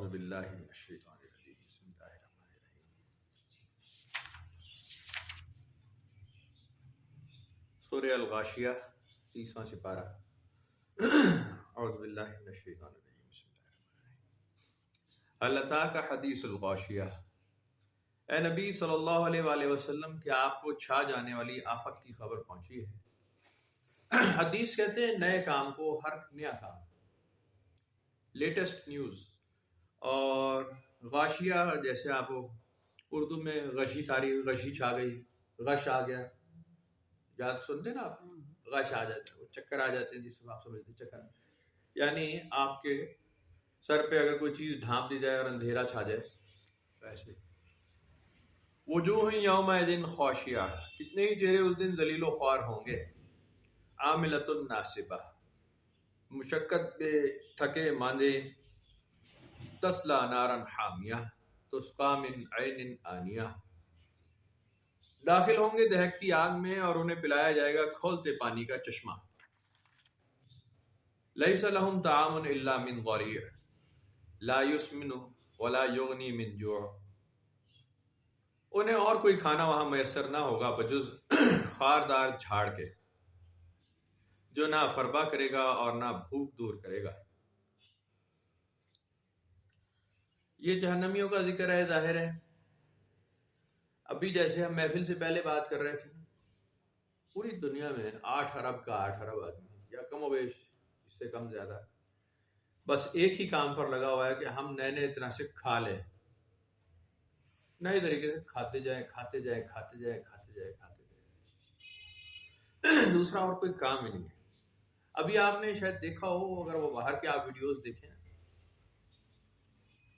اعوذ باللہ من الشیطان الرجیم بسم اللہ الرحمن الرحیم سورہ الغاشیہ 30واں سپارہ اعوذ باللہ من الشیطان الرجیم بسم اللہ الرحمن الرحیم هل اتاک حدیث الغاشیہ، اے نبی صلی اللہ علیہ وآلہ وسلم، کیا آپ کو چھا جانے والی آفت کی خبر پہنچی ہے؟ حدیث کہتے ہیں نئے کام کو، ہر نیا کام، لیٹسٹ نیوز. اور غاشیہ جیسے آپ اردو میں غشی تاریخ، غشی چھا گئی، غش آ گیا، یاد سنتے نا آپ، غش آ جاتا ہے، وہ چکر آ جاتے ہیں، جس کو آپ سمجھتے ہیں چکر، یعنی آپ کے سر پہ اگر کوئی چیز ڈھانپ دی جائے اور اندھیرا چھا جائے ویسے. وجوہ یومئذ خاشعہ، کتنے ہی چہرے اس دن ذلیل و خوار ہوں گے. عاملۃ ناصبہ، مشقت پہ تھکے ماندے. تصلی نارا حامیہ تسقی من عین آنیہ، داخل ہوں گے دہکتی آگ میں اور انہیں پلایا جائے گا کھولتے پانی کا چشمہ. لیس لہم طعام الا من ضریع لا یسمن ولا یغنی من جوع، انہیں اور کوئی کھانا وہاں میسر نہ ہوگا بجز خاردار جھاڑ کے، جو نہ فربا کرے گا اور نہ بھوک دور کرے گا. یہ جہنمیوں کا ذکر ہے، ظاہر ہے. ابھی جیسے ہم محفل سے پہلے بات کر رہے تھے، پوری دنیا میں 8 ارب کا 8 ارب آدمی، یا کم و بیش اس سے کم زیادہ، بس ایک ہی کام پر لگا ہوا ہے کہ ہم نئے نئے طرح سے کھا لیں، نئے طریقے سے کھاتے جائیں کھاتے جائیں کھاتے جائیں کھاتے جائیں کھاتے جائیں. دوسرا اور کوئی کام ہی نہیں ہے. ابھی آپ نے شاید دیکھا ہو، اگر وہ باہر کے آپ ویڈیوز دیکھیں،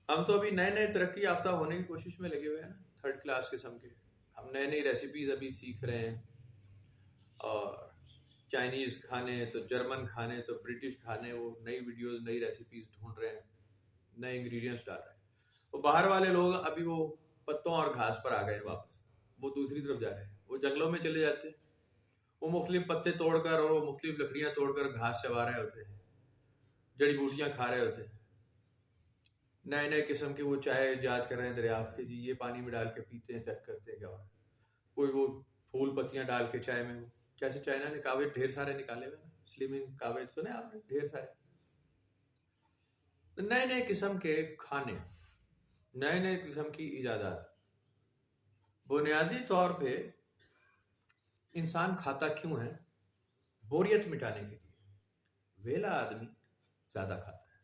ہم تو ابھی نئے نئے ترقی یافتہ ہونے کی کوشش میں لگے ہوئے ہیں نا، 3rd کلاس قسم کے. ہم نئے نئی ریسیپیز ابھی سیکھ رہے ہیں، اور چائنیز کھانے تو جرمن کھانے تو برٹش کھانے، وہ نئی ویڈیوز نئی ریسیپیز ڈھونڈ رہے ہیں، نئے انگریڈینٹس ڈال رہے ہیں. وہ باہر والے لوگ ابھی وہ پتوں اور گھاس پر آ گئے ہیں، واپس وہ دوسری طرف جا رہے ہیں. وہ جنگلوں میں چلے جاتے ہیں، وہ مختلف پتے توڑ کر اور وہ مختلف لکڑیاں توڑ کر گھاس چبا رہے ہوتے ہیں، جڑی بوٹیاں کھا رہے ہوتے ہیں. نئے نئے قسم کے وہ چائے ایجاد کر رہے ہیں دریافت کے، جی یہ پانی میں ڈال کے پیتے ہیں، چیک کرتے ہیں کیا ہو رہا ہے. کوئی وہ پھول پتیاں ڈال کے چائے میں، جیسے چائنا نے کعوے ڈھیر سارے نکالے ہوئے نا، سلمنگ کعوے سنے آپ نے ڈھیر سارے. نئے نئے قسم کے کھانے، نئے نئے قسم کی ایجادات. بنیادی طور پہ انسان کھاتا کیوں ہے؟ بوریت مٹانے کے لیے. ویلا آدمی زیادہ کھاتا ہے،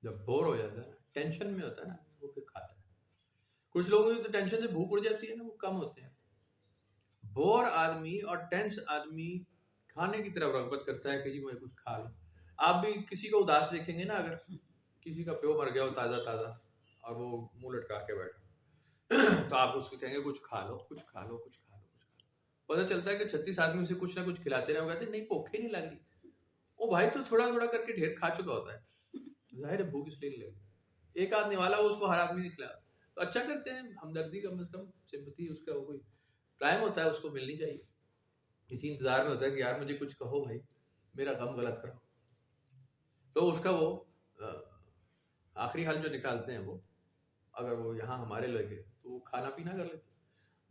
جب بور ہو جاتا ہے، ٹینشن میں ہوتا ہے نا، وہ پھر کھاتا ہے. کچھ لوگوں کی تو ٹینشن سے بھوک اڑ جاتی ہے نا، وہ کم ہوتے ہیں. بور آدمی اور ٹینس آدمی کھانے کی طرف رغبت کرتا ہے کہ جی میں کچھ کھا لوں. آپ بھی کسی کو اداس دیکھیں گے نا، اگر کسی کا پیو مر گیا ہو تازہ تازہ اور وہ منہ لٹکا کے بیٹھا، تو آپ اس کو کہیں گے کچھ کھا لو کچھ کھا لو کچھ کھا لو کچھ کھا لو. پتہ چلتا ہے کہ 36 آدمی اسے کچھ نہ کچھ کھلاتے رہے، وہ کہتے ہیں نہیں بھوک ہی نہیں لگ رہی. وہ بھائی تو تھوڑا تھوڑا کر کے ڈھیر کھا چکا ہوتا ہے، ظاہر ہے بھوک اس لیے نہیں لگی. ایک آدمی والا وہ اس کو ہر آدمی نہیں کھلا، تو اچھا کرتے ہیں. ہمدردی کم از کم، سمپتھی اس کا وہ کوئی ٹائم ہوتا ہے، اس کو ملنی چاہیے. اسی انتظار میں ہوتا ہے کہ یار مجھے کچھ کہو بھائی، میرا غم غلط کرو. تو اس کا وہ آخری حل جو نکالتے ہیں، وہ اگر وہ یہاں ہمارے لگے تو وہ کھانا پینا کر لیتے.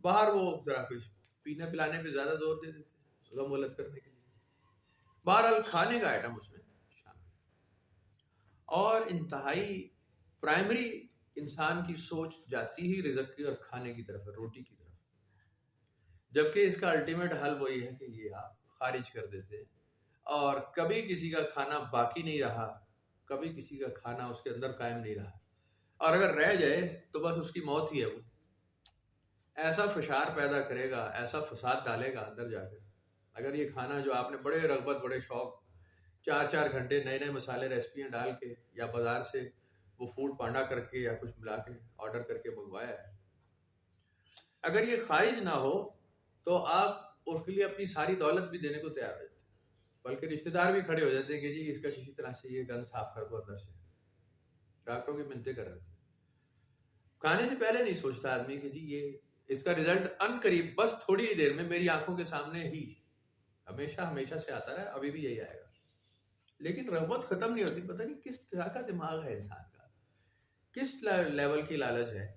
باہر وہ ذرا کچھ پینے پلانے پہ زیادہ زور دے دیتے غم غلط کرنے کے لیے. بہرحال کھانے کا آئٹم اس میں شامل ہے. اور انتہائی پرائمری انسان کی سوچ جاتی ہی رزق کی اور کھانے کی طرف ہے، روٹی کی طرف. جبکہ اس کا الٹیمیٹ حل وہی ہے کہ یہ آپ خارج کر دیتے ہیں، اور کبھی کسی کا کھانا باقی نہیں رہا، کبھی کسی کا کھانا اس کے اندر قائم نہیں رہا، اور اگر رہ جائے تو بس اس کی موت ہی ہے. وہ ایسا فشار پیدا کرے گا، ایسا فساد ڈالے گا اندر جا کر. اگر یہ کھانا جو آپ نے بڑے رغبت بڑے شوق 4 گھنٹے نئے نئے مسالے ریسپیاں ڈال کے یا بازار سے وہ فوڈ پانڈا کر کے یا کچھ ملا کے آرڈر کر کے منگوایا ہے، اگر یہ خارج نہ ہو تو آپ اس کے لیے اپنی ساری دولت بھی دینے کو تیار ہو جاتے ہیں. بلکہ رشتہ دار بھی کھڑے ہو جاتے ہیں کہ جی اس کا کسی طرح سے یہ گند صاف کر دو اندر سے. ڈاکٹروں کی منتیں کر رہے تھے. کھانے سے پہلے نہیں سوچتا آدمی کہ جی یہ اس کا رزلٹ ان قریب، بس تھوڑی ہی دیر میں میری آنکھوں کے سامنے ہی، ہمیشہ سے آتا رہا، ابھی بھی یہی آئے گا. لیکن رغبت ختم نہیں ہوتی. پتہ نہیں کس طرح کا دماغ ہے انسان کا کس لیول کی لالچ ہے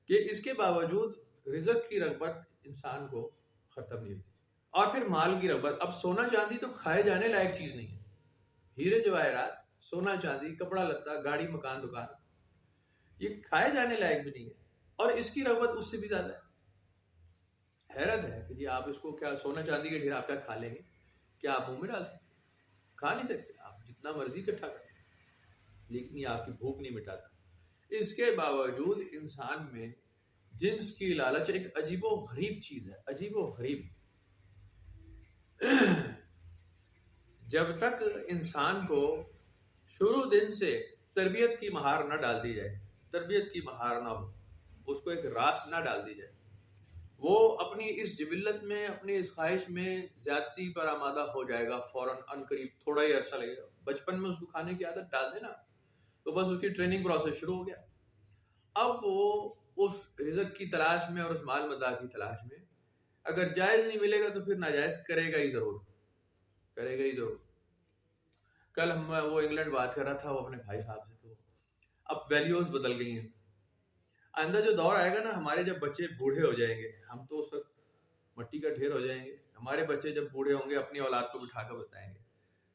کہ اس کے باوجود رزق کی رغبت انسان کو ختم نہیں ہوتی. اور پھر مال کی رغبت. اب سونا چاندی تو کھائے جانے لائق چیز نہیں ہے. ہیرے جواہرات، سونا چاندی، کپڑا لتا، گاڑی، مکان، دکان، یہ کھائے جانے لائق بھی نہیں ہے، اور اس کی رغبت اس سے بھی زیادہ ہے. حیرت ہے کہ جی آپ اس کو کیا سونا چاندی کے ڈھیر آپ کیا کھا لیں گے؟ کیا آپ منہ میں ڈال سکتے؟ کھا نہیں سکتے. آپ جتنا مرضی اکٹھا کریں لیکن یہ آپ کی بھوک نہیں مٹاتا. اس کے باوجود انسان میں جنس کی لالچ ایک عجیب و غریب چیز ہے، عجیب و غریب. جب تک انسان کو شروع دن سے تربیت کی مہار نہ ڈال دی جائے، تربیت کی مہار نہ ہو، اس کو ایک راس نہ ڈال دی جائے، وہ اپنی اس جبلت میں، اپنی اس خواہش میں زیادتی پر آمادہ ہو جائے گا فوراً. ان قریب تھوڑا ہی عرصہ لگے گا. بچپن میں اس کو کھانے کی عادت ڈال دینا تو بس اس کی ٹریننگ پروسیس شروع ہو گیا. اب وہ اس رزق کی تلاش میں اور اس مال متاع کی تلاش میں اگر جائز نہیں ملے گا تو پھر ناجائز کرے گا ہی ضرور، کرے گا ہی ضرور. کل وہ انگلینڈ بات کر رہا تھا وہ اپنے بھائی صاحب سے، تو اب ویلیوز بدل گئی ہیں. آئندہ جو دور آئے گا نا، ہمارے جب بچے بوڑھے ہو جائیں گے، ہم تو اس وقت مٹی کا ڈھیر ہو جائیں گے. ہمارے بچے جب بوڑھے ہوں گے اپنی اولاد کو بٹھا کر بتائیں گے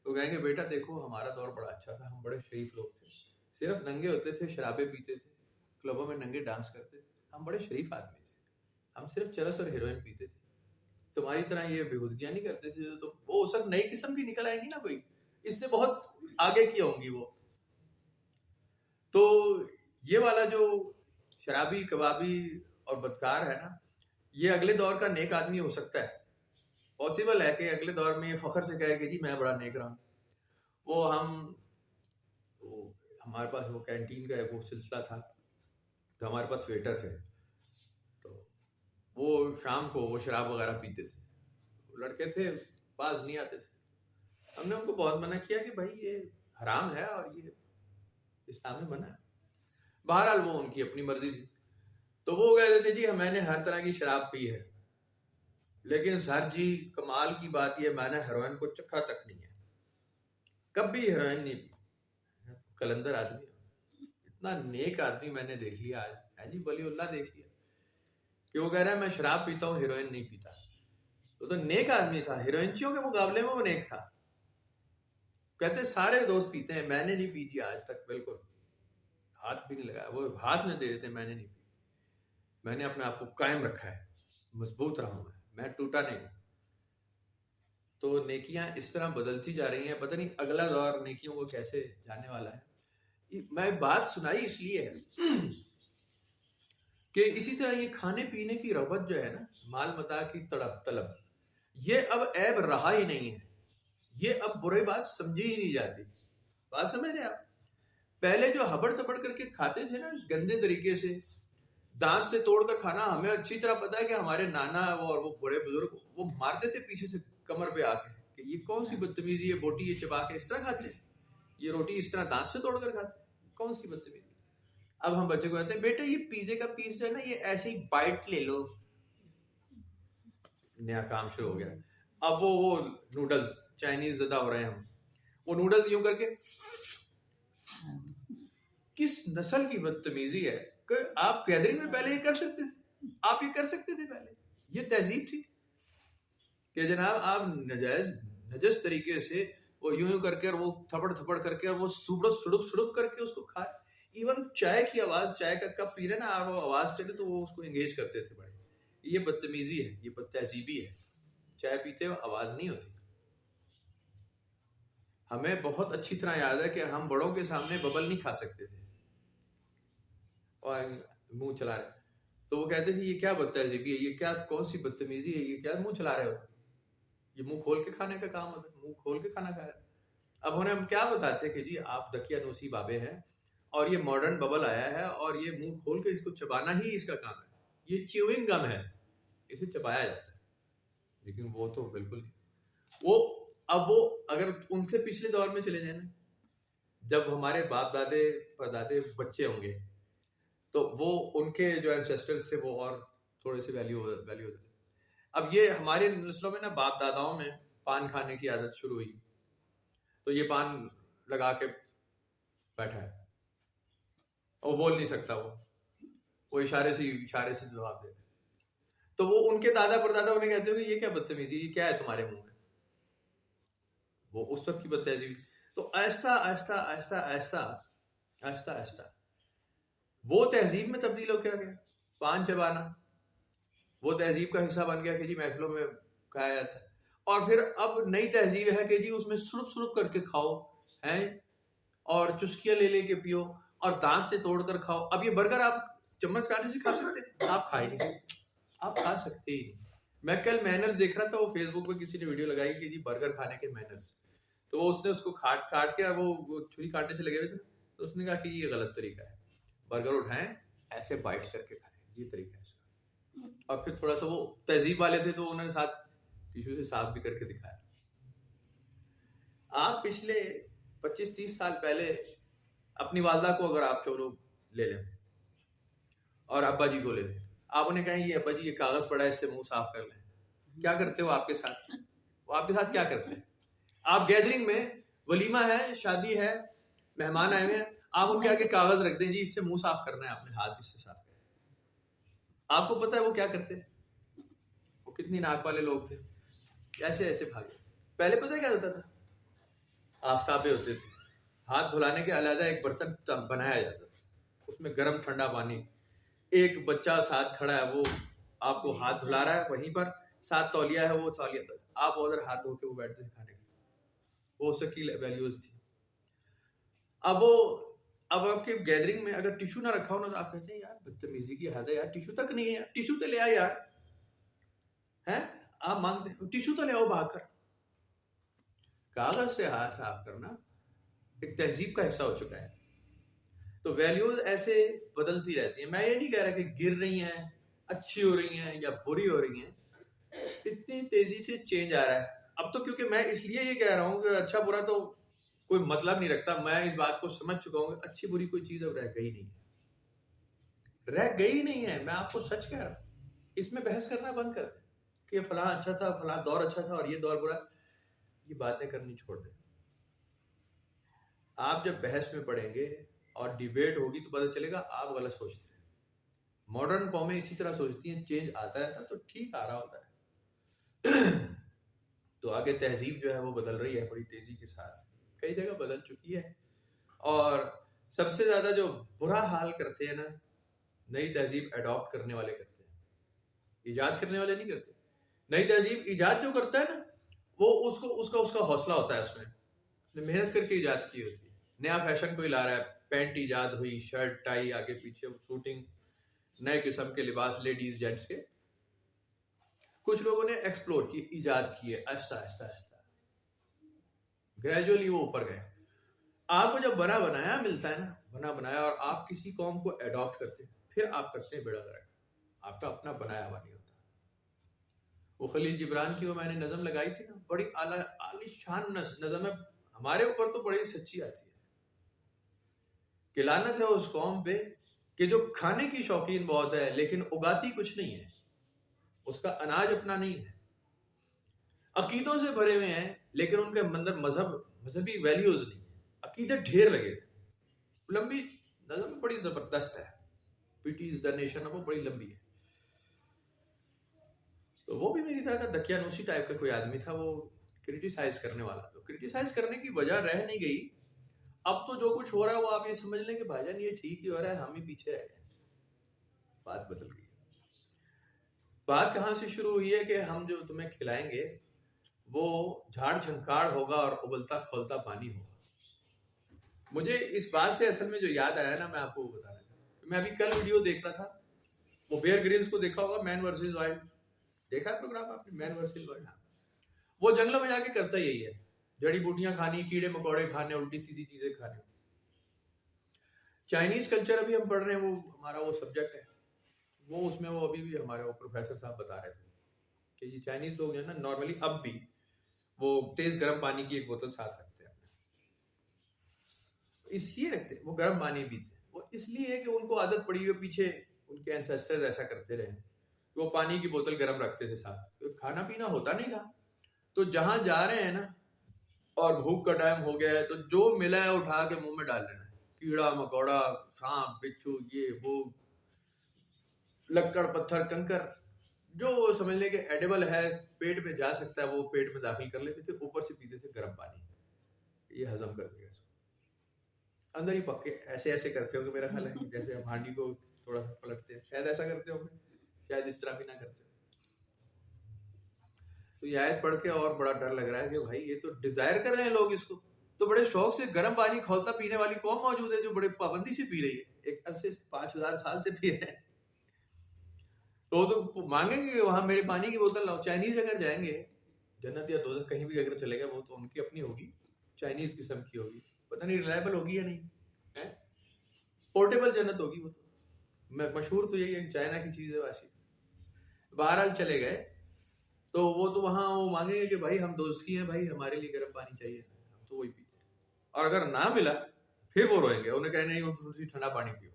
تو کہیں گے بیٹا دیکھو ہمارا دور بڑا اچھا تھا، ہم بڑے شریف لوگ تھے، صرف ننگے ہوتے تھے، شرابیں پیتے تھے، کلبوں میں ننگے ڈانس کرتے تھے، ہم بڑے شریف آدمی تھے، ہم صرف چرس اور ہیروئن پیتے تھے، تمہاری طرح یہ بےہودگیاں نہیں کرتے تھے. تو وہ اس وقت نئی قسم کی نکل آئیں گی نا، کوئی اس سے بہت آگے کی ہوں گی وہ. تو یہ والا جو شرابی، کبابی اور بدکار ہے نا، یہ اگلے دور کا نیک آدمی ہو سکتا ہے. پاسبل ہے کہ اگلے دور میں یہ فخر سے کہے کہ جی میں بڑا نیک رہا ہوں. ہمارے پاس وہ کینٹین کا ایک وہ سلسلہ تھا، تو ہمارے پاس ویٹر تھے، تو وہ شام کو وہ شراب وغیرہ پیتے تھے. لڑکے تھے، باز نہیں آتے تھے. ہم نے ان کو بہت منع کیا کہ بھائی یہ حرام ہے اور یہ اسلام میں منع ہے. بہرحال وہ ان کی اپنی مرضی تھی. تو وہ کہتے تھے جی میں نے ہر طرح کی شراب پی ہے، لیکن سر جی کمال کی بات یہ میں نے ہیروئن کو چکھا تک نہیں ہے، کبھی ہیروئن نہیں پی. کلندر آدمی، اتنا نیک آدمی میں نے دیکھ لیا آج ہے جی، ولی اللہ دیکھ لیا کہ وہ کہہ رہا ہے میں شراب پیتا ہوں ہیروئن نہیں پیتا. تو نیک آدمی تھا، ہیروئنچیوں کے مقابلے میں وہ نیک تھا. کہتے سارے دوست پیتے ہیں، میں نے نہیں پی جی آج تک، بالکل ہاتھ بھی نہیں لگایا. وہ ہاتھ میں دے دیتے میں نے نہیں پی. میں نے اپنے آپ کو قائم رکھا ہے، مضبوط رہا ہوں، میں ٹوٹا نہیں ہوں. تو نیکیاں اس طرح بدلتی جا رہی ہیں، پتہ نہیں اگلا دور نیکیوں کو کیسے جانے والا ہے. میں بات سنائی اس لیے ہے کہ اسی طرح یہ کھانے پینے کی رغبت جو ہے نا، مال متاع کی طلب، یہ اب عیب رہا ہی نہیں ہے. یہ اب برے بات سمجھی ہی نہیں جاتی. بات سمجھ رہے آپ؟ پہلے جو ہبڑ تبڑ کر کے کھاتے تھے نا گندے طریقے سے، دانت سے توڑ کر کھانا، ہمیں اچھی طرح پتا ہے کہ ہمارے نانا اور وہ بڑے بزرگ وہ مارتے تھے پیچھے سے کمر پہ آ کے کہ یہ کون سی بدتمیزی ہے، بوٹی یہ چبا کے اس طرح کھاتے ہیں، یہ روٹی اس طرح دانت سے توڑ کر کھاتے ہیں، کون سی بدتمیزی. اب ہم بچے کو کہتے ہیں بیٹا یہ پیزے کا پیس جو ہے نا یہ ایسے ہی بائٹ لے لو، نیا کام شروع ہو گیا. اب وہ نوڈلز چائنیز زدہ ہو رہے ہیں ہم، وہ نوڈلز یوں کر کے، کس نسل کی بدتمیزی ہے کہ آپ گیدرنگ میں پہلے یہ کر سکتے تھے، آپ یہ کر سکتے تھے پہلے. یہ تہذیب تھی کہ جناب آپ نجس طریقے سے وہ یوں کر کے اور وہ تھپڑ تھپڑ کر کے اور وہ سڑپ کر کے اس کو کھائے. ایون چائے کی آواز، چائے کا کپ پی رہے نا آپ، وہ آواز کرے تو وہ اس کو انگیج کرتے تھے بڑے. یہ بدتمیزی ہے، یہ بد تہذیبی ہے. چائے پیتے ہو آواز نہیں ہوتی. ہمیں بہت اچھی طرح یاد ہے کہ ہم بڑوں کے سامنے ببل نہیں کھا سکتے تھے اور منہ چلا رہے، تو وہ کہتے تھے یہ کیا بد تہذیبی ہے، یہ کیا کون سی بدتمیزی ہے، یہ کیا منہ چلا رہے ہوتے، یہ منہ کھول کے کھانے کا کام ہوتا ہے، منہ کھول کے کھانا کھایا. اب انہیں ہم کیا بتاتے کہ جی آپ دکیا نوسی بابے ہیں اور یہ ماڈرن ببل آیا ہے اور یہ منہ کھول کے اس کو چبانا ہی اس کا کام ہے، یہ چیوئنگ گم ہے، اسے چبایا جاتا ہے. لیکن وہ تو بالکل نہیں. اب وہ اگر ان سے پچھلے دور میں چلے جائیں نا، جب ہمارے باپ دادے پردادے بچے ہوں گے تو وہ ان کے جو اینسیسٹرز تھے وہ اور تھوڑے سے ویلیو ہوتے تھے. اب یہ ہمارے نسلوں میں نا باپ داداؤں میں پان کھانے کی عادت شروع ہوئی، تو یہ پان لگا کے بیٹھا ہے. وہ بول نہیں سکتا, وہ اشارے سے جواب دے. تو وہ ان کے دادا پردادا انہیں کہتے ہو کہ یہ کیا بدتمیزی, یہ کیا ہے تمہارے منہ میں, وہ اس وقت کی بد تہذیبی. تو آہستہ آہستہ آہستہ آہستہ آہستہ آہستہ وہ تہذیب میں تبدیل ہو کیا گیا, پان چبانا وہ تہذیب کا حصہ بن گیا کہ جی محفلوں میں کھایا جاتا ہے. اور پھر اب نئی تہذیب ہے کہ جی اس میں سرپ سرپ کر کے کھاؤ ہیں, اور چسکیاں لے لے کے پیو, اور دانت سے توڑ کر کھاؤ. اب یہ برگر آپ چمچ کاٹنے سے کھا سکتے, آپ کھا ہی نہیں سکتے, آپ کھا سکتے ہی نہیں. میں کل مینرز دیکھ رہا تھا, وہ فیس بک پہ کسی نے ویڈیو لگائی کہ جی برگر کھانے کے مینرز, تو وہ اس نے اس کو کاٹ کے وہ چھری کاٹنے سے لگے ہوئے تھے, تو اس نے کہا کہ یہ غلط طریقہ ہے, برگر اٹھائیں ایسے بائٹ کر کے کھائیں, یہ طریقہ ہے. اور پھر تھوڑا سا وہ تہذیب والے تھے تو انہوں نے ساتھ ٹیشو سے صاف بھی کر کے دکھایا. آپ پچھلے 25-30 سال پہلے اپنی والدہ کو اگر آپ چلو لے لیں اور ابا جی کو لے لیں, آپ انہیں کہیں یہ ابا جی یہ کاغذ پڑا ہے اس سے منہ صاف کر لیں, کیا کرتے ہو آپ کے ساتھ؟ وہ آپ کے ساتھ کیا کرتے ہیں؟ آپ گیدرنگ میں ولیمہ ہے, شادی ہے, مہمان آئے ہوئے ہیں, آپ ان کے آگے کاغذ رکھ دیں, جی اس سے منہ صاف کرنا ہے, اپنے ہاتھ اس سے صاف کریں. آپ کو پتا ہے وہ کیا کرتے ہیں؟ وہ کتنی ناک والے لوگ تھے, ایسے ایسے بھاگے. پہلے پتہ کیا ہوتا تھا؟ آفتابے ہوتے تھے, ہاتھ دھلانے کے علیحدہ ایک برتن بنایا جاتا تھا, اس میں گرم ٹھنڈا پانی, ایک بچہ ساتھ کھڑا ہے, وہ آپ کو ہاتھ دھلا رہا ہے, وہیں پر ساتھ تولیہ ہے, وہ تولیہ آپ ادھر ہاتھ دھو کے وہ بیٹھتے تھے کھانے کے. وہ اس کی ویلیوز تھی. اب آپ کے گیدرنگ میں اگر ٹیشو نہ رکھا ہو نا, تو آپ کہتے ہیں یار بدتمیزی کی حد ہے یار, ٹیشو تک نہیں ہے, ٹیشو تو لے آ یار, ہیں آپ مانگتے ہیں ٹیشو تو لے آؤ بھاگ کر. کاغذ سے ہاتھ صاف کرنا ایک تہذیب کا حصہ ہو چکا ہے. تو ویلیوز ایسے بدلتی رہتی ہیں. میں یہ نہیں کہہ رہا کہ گر رہی ہیں, اچھی ہو رہی ہیں یا بری ہو رہی ہیں, اتنی تیزی سے چینج آ رہا ہے. اب تو کیونکہ میں اس لیے یہ کہہ رہا ہوں کہ اچھا برا تو کوئی مطلب نہیں رکھتا, میں اس بات کو سمجھ چکا ہوں کہ اچھی بری کوئی چیز اب رہ گئی نہیں ہے. میں آپ کو سچ کہہ رہا ہوں. اس میں بحث کرنا بند کر دیں کہ فلاں اچھا تھا, فلاں دور اچھا تھا اور یہ دور برا. یہ باتیں کرنی چھوڑ دیں. آپ جب بحث میں پڑیں گے اور ڈیبیٹ ہوگی تو پتہ چلے گا آپ غلط سوچتے ہیں. ماڈرن قومیں اسی طرح سوچتی ہیں, چینج آتا رہتا ہے تو ٹھیک آ رہا ہوتا ہے. تو آگے تہذیب جو ہے وہ بدل رہی ہے بڑی تیزی کے ساتھ, کئی جگہ بدل چکی ہے. اور سب سے زیادہ جو برا حال کرتے ہیں نا, نئی تہذیب اڈاپٹ کرنے والے کرتے ہیں, ایجاد کرنے والے نہیں کرتے. نئی تہذیب ایجاد جو کرتا ہے نا, وہ اس کا حوصلہ ہوتا ہے, اس نے محنت کر کے ایجاد کی ہوتی ہے. نیا فیشن کوئی لا رہا ہے, پینٹ ایجاد ہوئی, شرٹ ٹائی آگے پیچھے شوٹنگ, نئے قسم کے لباس لیڈیز جینٹس کے. کچھ لوگوں نے ایکسپلور کی, ایجاد کیے, آہستہ آہستہ آہستہ گریجولی وہ اوپر گئے. آپ کو جب بنا بنایا ملتا ہے نا, بنا بنایا, اور آپ کسی قوم کو اڈاپٹ کرتے ہیں, پھر آپ کرتے ہیں بیڑا غرق. آپ کا اپنا بنایا ہوا نہیں ہوتا. وہ خلیل جبران کی وہ میں نے نظم لگائی تھی نا, بڑی عالی شان نظم ہے. ہمارے اوپر تو بڑی سچی آتی ہے کہ لعنت ہے اس قوم پہ کہ جو کھانے کی شوقین بہت ہے لیکن اگاتی کچھ نہیں ہے. اس کا اناج اپنا نہیں ہے, عقیدوں سے بھرے ہوئے ہیں لیکن ان کے اندر مذہبی ویلیوز نہیں ہے, عقیدے ڈھیر لگے. لمبی نظم بڑی زبردست ہے, پیٹیز دا نیشن, وہ بڑی لمبی ہے. تو وہ بھی میری طرح کا دقیانوسی ٹائپ کا کوئی آدمی تھا, وہ کرٹیسائز کرنے والا. تو کرٹیسائز کرنے کی وجہ رہ نہیں گئی. اب تو جو کچھ ہو رہا ہے وہ آپ یہ سمجھ لیں کہ بھائی جان یہ ٹھیک ہی ہو رہا ہے, ہم ہی پیچھے رہ گئے. بات بدل گئی. بات کہاں سے شروع ہوئی ہے کہ ہم جو تمہیں کھلائیں گے وہ جھاڑ جھنکاڑ ہوگا اور ابلتا کھولتا پانی ہوگا. مجھے اس بات سے اصل میں جو یاد آیا نا, میں آپ کو بتا رہا ہوں. میں ابھی کل ویڈیو دیکھ رہا تھا, وہ بیئر گریلز کو دیکھا ہوگا, مین ورسز وائلڈ دیکھا ہے پروگرام آپ نے, مین ورسز وائلڈ. وہ جنگلوں میں جا کے کرتا یہی ہے, جڑی بوٹیاں کھانی, کیڑے مکوڑے کھانے, الٹی سیدھی چیزیں کھانے. چائنیز کلچر ابھی ہم پڑھ رہے ہیں, وہ ہمارا وہ سبجیکٹ ہے, وہ اس میں وہ ابھی بھی ہمارے وہ پروفیسر صاحب بتا رہے تھے کہ یہ چائنیز لوگ جو ہے نا نارملی اب بھی وہ تیز گرم پانی کی ایک بوتل ساتھ رکھتے ہیں. اس لیے رکھتے ہیں, وہ گرم پانی پیتے ہیں, وہ اس لیے ہے کہ ان کو عادت پڑی ہوئی, پیچھے ان کے اینسیسٹرز ایسا کرتے رہے, وہ پانی کی بوتل گرم رکھتے تھے ساتھ. کھانا پینا ہوتا نہیں تھا, تو جہاں جا رہے ہیں نا اور بھوک کا ٹائم ہو گیا ہے تو جو ملا ہے اٹھا کے منہ میں ڈال لینا ہے. کیڑا مکوڑا سانپ بچھو یہ وہ لکڑ پتھر کنکر جو سمجھ لیں کہ ایڈیبل ہے پیٹ میں جا سکتا ہے وہ پیٹ میں داخل کر لیتے تھے. اوپر سے پیتے تھے گرم پانی, یہ ہضم کر دیا اندر ہی پکے. ایسے ایسے کرتے ہو کہ میرا خیال ہے جیسے ہم ہانڈی کو تھوڑا سا پلٹتے ہیں, شاید ایسا کرتے ہو گے, شاید اس طرح بھی نہ کرتے. تو یہ آیت پڑھ کے اور بڑا ڈر لگ رہا ہے کہ بھائی یہ تو ڈیزائر کر رہے ہیں لوگ اس کو, تو بڑے شوق سے گرم پانی کھولتا پینے والی قوم موجود ہے جو بڑے پابندی سے پی رہی ہے, ایک عرصے 5000 سال سے پی رہے ہیں. تو وہ تو مانگیں گے کہ وہاں میرے پانی کی بوتل لاؤ. چائنیز اگر جائیں گے جنت یا دوزخ کہیں بھی اگر چلے گا وہ تو ان کی اپنی ہوگی, چائنیز قسم کی ہوگی, پتہ نہیں ریلائبل ہوگی یا نہیں, پورٹیبل جنت ہوگی وہ تو. مشہور تو یہی ہے چائنا کی چیز ہے واشی. بہرحال چلے گئے تو وہ تو وہاں وہ مانگیں گے کہ بھائی ہم دوزخی ہیں بھائی, ہمارے لیے گرم پانی چاہیے, ہم تو وہی پیتے ہیں. اور اگر نہ ملا پھر وہ روئیں گے, انہیں کہیں نہیں تم ٹھنڈا پانی پیو.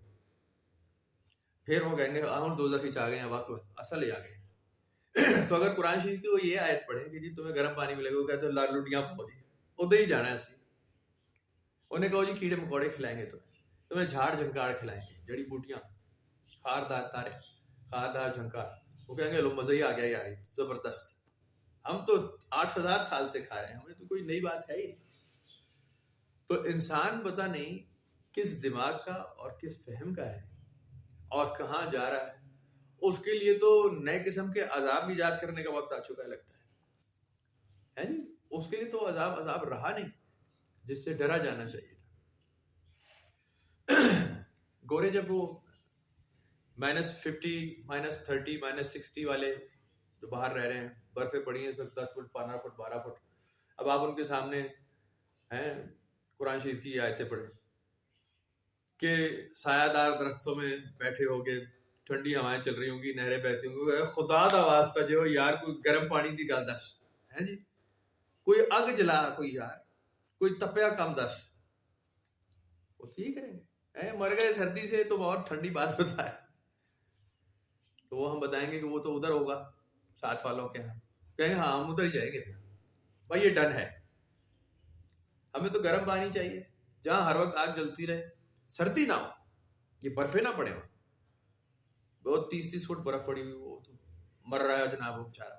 پھر وہ کہیں گے ہم دوزخی چاہ گئے ہیں, واقع اصل ہی آ گئے ہیں. تو اگر قرآن شریف کی وہ یہ آیت پڑھے کہ جی تمہیں گرم پانی ملے گا, وہ کہتے ہیں لڈیاں پاؤ جی ادھر ہی جانا ہے اسی. انہیں کہو جی کیڑے مکوڑے کھلائیں گے تمہیں جھاڑ جھنکار کھلائیں گے, جڑی بوٹیاں, خاردار تارے, خاردار جھنکار. وہ کہیں گے لو مزہ ہی آ گیا یار, زبردست, ہم تو 8000 سال سے کھا رہے ہیں, ہمیں تو کوئی نئی بات ہے ہی. تو انسان پتہ نہیں کس دماغ کا اور کس فہم کا ہے اور کہاں جا رہا ہے. اس کے لیے تو نئے قسم کے عذاب ایجاد کرنے کا وقت آ چکا ہے لگتا ہے جی. اس کے لیے تو عذاب رہا نہیں جس سے ڈرا جانا چاہیے تھا. گورے جب وہ -50 -30 -60 والے جو باہر رہ رہے ہیں, برفیں پڑی ہیں اس وقت 10 فٹ 15 فٹ 12 فٹ, اب آپ ان کے سامنے ہیں قرآن شریف کی آیتیں پڑھیں کہ سایہ دار درختوں میں بیٹھے ہوگے, ٹھنڈی ہوائیں چل رہی ہوں گی, نہریں بہتی ہوں گی, خدا دا واسطہ جو یار کوئی گرم پانی دی گل دس ہے جی, کوئی اگ جلا, کوئی یار کوئی تپیا کم دس. وہ ٹھیک کریں گے, مر گئے سردی سے تو بہت ٹھنڈی بات بتائے. تو وہ ہم بتائیں گے کہ وہ تو ادھر ہوگا ساتھ والوں کے یہاں, کہیں گے ہاں ہم ادھر ہی جائیں گے. بھائی یہ ڈن ہے, ہمیں تو گرم پانی چاہیے جہاں ہر وقت آگ جلتی رہے, سردی نہ ہو, یہ برفیں نہ پڑے. وہاں بہت 30 فٹ برف پڑی ہوئی, وہ تو مر رہا ہے جناب وہ بیچارہ.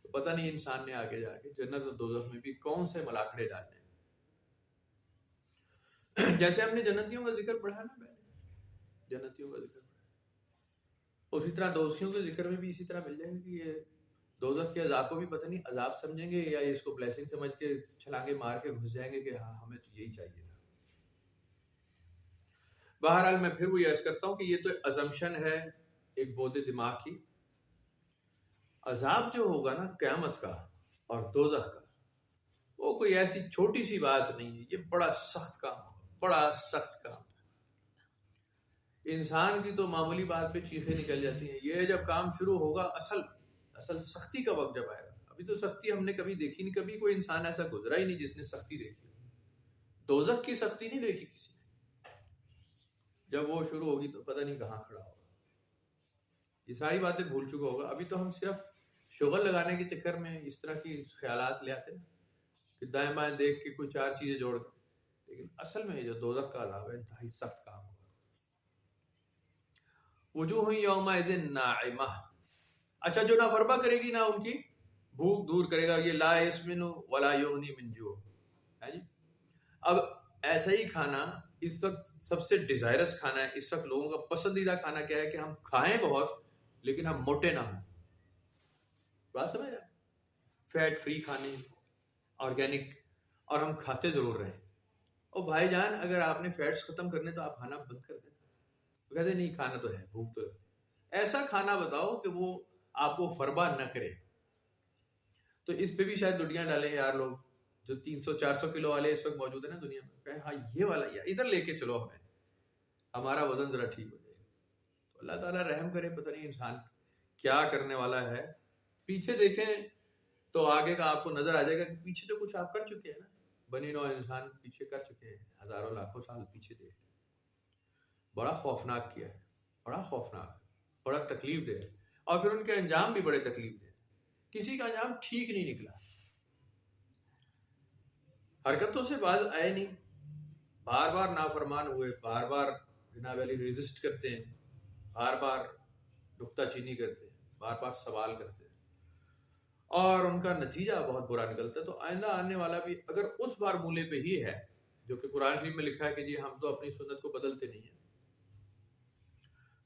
تو پتہ نہیں انسان نے آگے جا کے جنت اور دوزخ میں بھی کون سے ملاکڑے ڈالنے ہیں. جیسے ہم نے جنتیوں کا ذکر پڑھا نا پہلے, جنتیوں کا ذکر پڑھا, اسی طرح دوزخیوں کے ذکر میں بھی اسی طرح مل جائے گا کہ یہ دوزخ کے عذاب کو بھی پتہ نہیں عذاب سمجھیں گے یا اس کو بلیسنگ سمجھ کے چھلانگے مار کے گھس جائیں گے کہ ہاں ہمیں تو یہی چاہیے تھا. بہرحال میں پھر وہی عرض کرتا ہوں کہ یہ تو ازمپشن ہے ایک بودھ دماغ کی. عذاب جو ہوگا نا قیامت کا اور دوزخ کا, وہ کوئی ایسی چھوٹی سی بات نہیں ہے, یہ بڑا سخت کام ہوگا, بڑا سخت کام. انسان کی تو معمولی بات پہ چیخیں نکل جاتی ہیں. یہ جب کام شروع ہوگا اصل سختی کا وقت جب آئے گا. ابھی تو سختی ہم نے کبھی دیکھی نہیں, کبھی کوئی انسان ایسا گزرا ہی نہیں جس نے سختی دیکھی. دوزخ کی سختی نہیں دیکھی کسی نے. جب وہ شروع ہوگی تو پتہ نہیں کہاں کھڑا ہوگا, یہ ساری باتیں بھول چکا ہوگا. ابھی تو ہم صرف شغل لگانے کے چکر میں اس طرح کی خیالات لے آتے ہیں کہ دائیں بائیں دیکھ کے کوئی 4 چیزیں جوڑ کے, لیکن اصل میں جو دوزخ کا عذاب ہے انتہائی سخت کام ہوگا. وجوہ یومئذ ناعمہ, اچھا جو نافرما کرے گی نا ان کی بھوک دور کرے گا, یہ لا یسمن ولا یغنی من جوع ہے جی. اب ایسا ہی کھانا اس وقت سب سے ڈیزائرس کھانا ہے, اس وقت لوگوں کا پسندیدہ کھانا کیا ہے کہ ہم کھائیں بہت لیکن ہم موٹے نہ ہوں. بات سمجھ رہے, فیٹ فری کھانے, آرگینک, اور ہم کھاتے ضرور رہیں. اور بھائی جان اگر آپ نے فیٹس ختم کرنے تو آپ کھانا بند کر دیں. تو کہتے نہیں کھانا تو ہے, بھوک تو لگتی. ایسا کھانا بتاؤ کہ وہ آپ کو فربا نہ کرے. تو اس پہ بھی شاید لڈیاں ڈالیں یار لوگ جو 300-400 کلو والے اس وقت موجود ہیں نا دنیا میں, کہیں ہاں یہ والا یار ادھر لے کے چلو, ہمیں ہمارا وزن ذرا ٹھیک ہو جائے. تو اللہ تعالیٰ رحم کرے, پتہ نہیں انسان کیا کرنے والا ہے. پیچھے دیکھیں تو آگے کا آپ کو نظر آ جائے گا کہ پیچھے جو کچھ آپ کر چکے ہیں نا, بنی نوع انسان پیچھے کر چکے ہیں, ہزاروں لاکھوں سال پیچھے دیکھ, بڑا خوفناک کیا ہے, بڑا خوفناک, بڑا تکلیف دہ ہے. اور پھر ان کے انجام بھی بڑے تکلیف دہ. کسی کا انجام ٹھیک نہیں نکلا, حرکتوں سے باز آئے نہیں, بار بار نافرمان ہوئے، بار بار جناب علی ریزسٹ کرتے ہیں، بار بار نکتہ چینی کرتے ہیں، بار بار سوال کرتے ہیں، اور ان کا نتیجہ بہت برا نکلتا ہے. تو آئندہ آنے والا بھی اگر اس فارمولے پہ ہی ہے جو کہ قرآن شریف میں لکھا ہے کہ جی ہم تو اپنی سنت کو بدلتے نہیں ہیں،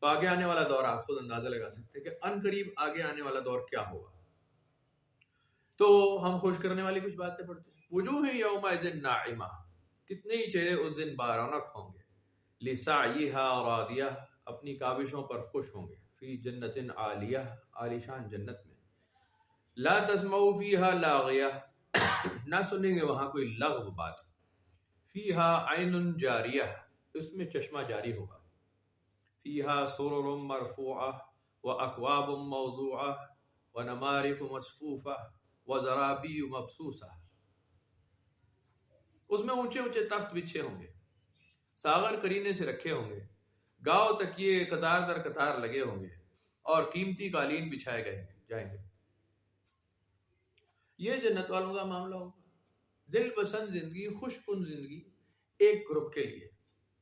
تو آگے آنے والا دور آپ خود اندازہ لگا سکتے ہیں کہ ان قریب آگے آنے والا دور کیا ہوگا. تو ہم خوش کرنے والی کچھ باتیں پڑھتے ہیں. وجوہ یومئذ ناعمہ، کتنے ہی چہرے اس دن بارونق ہوں گے. لسعیہا راضیہ، اپنی کاوشوں پر خوش ہوں گے. فی جنت عالیہ، عالیشان جنت میں. لا تسمعوا فیہا لاغیہ، نہ سنیں گے وہاں کوئی لغو بات. فیہا عین جاریہ، اس میں چشمہ جاری ہوگا. فیہا سرر مرفوعہ واکواب موضوعہ ونمارق مصفوفہ وزرابی مبثوثہ. اس میں اونچے اونچے تخت بچھے ہوں گے، ساغر کرینے سے رکھے ہوں گے، گاؤ تکیے قطار در قطار لگے ہوں گے، اور قیمتی قالین بچھائے گئے جائیں گے. یہ جنت والوں کا معاملہ ہوگا. دل پسند زندگی، خوش کن زندگی ایک گروپ کے لیے.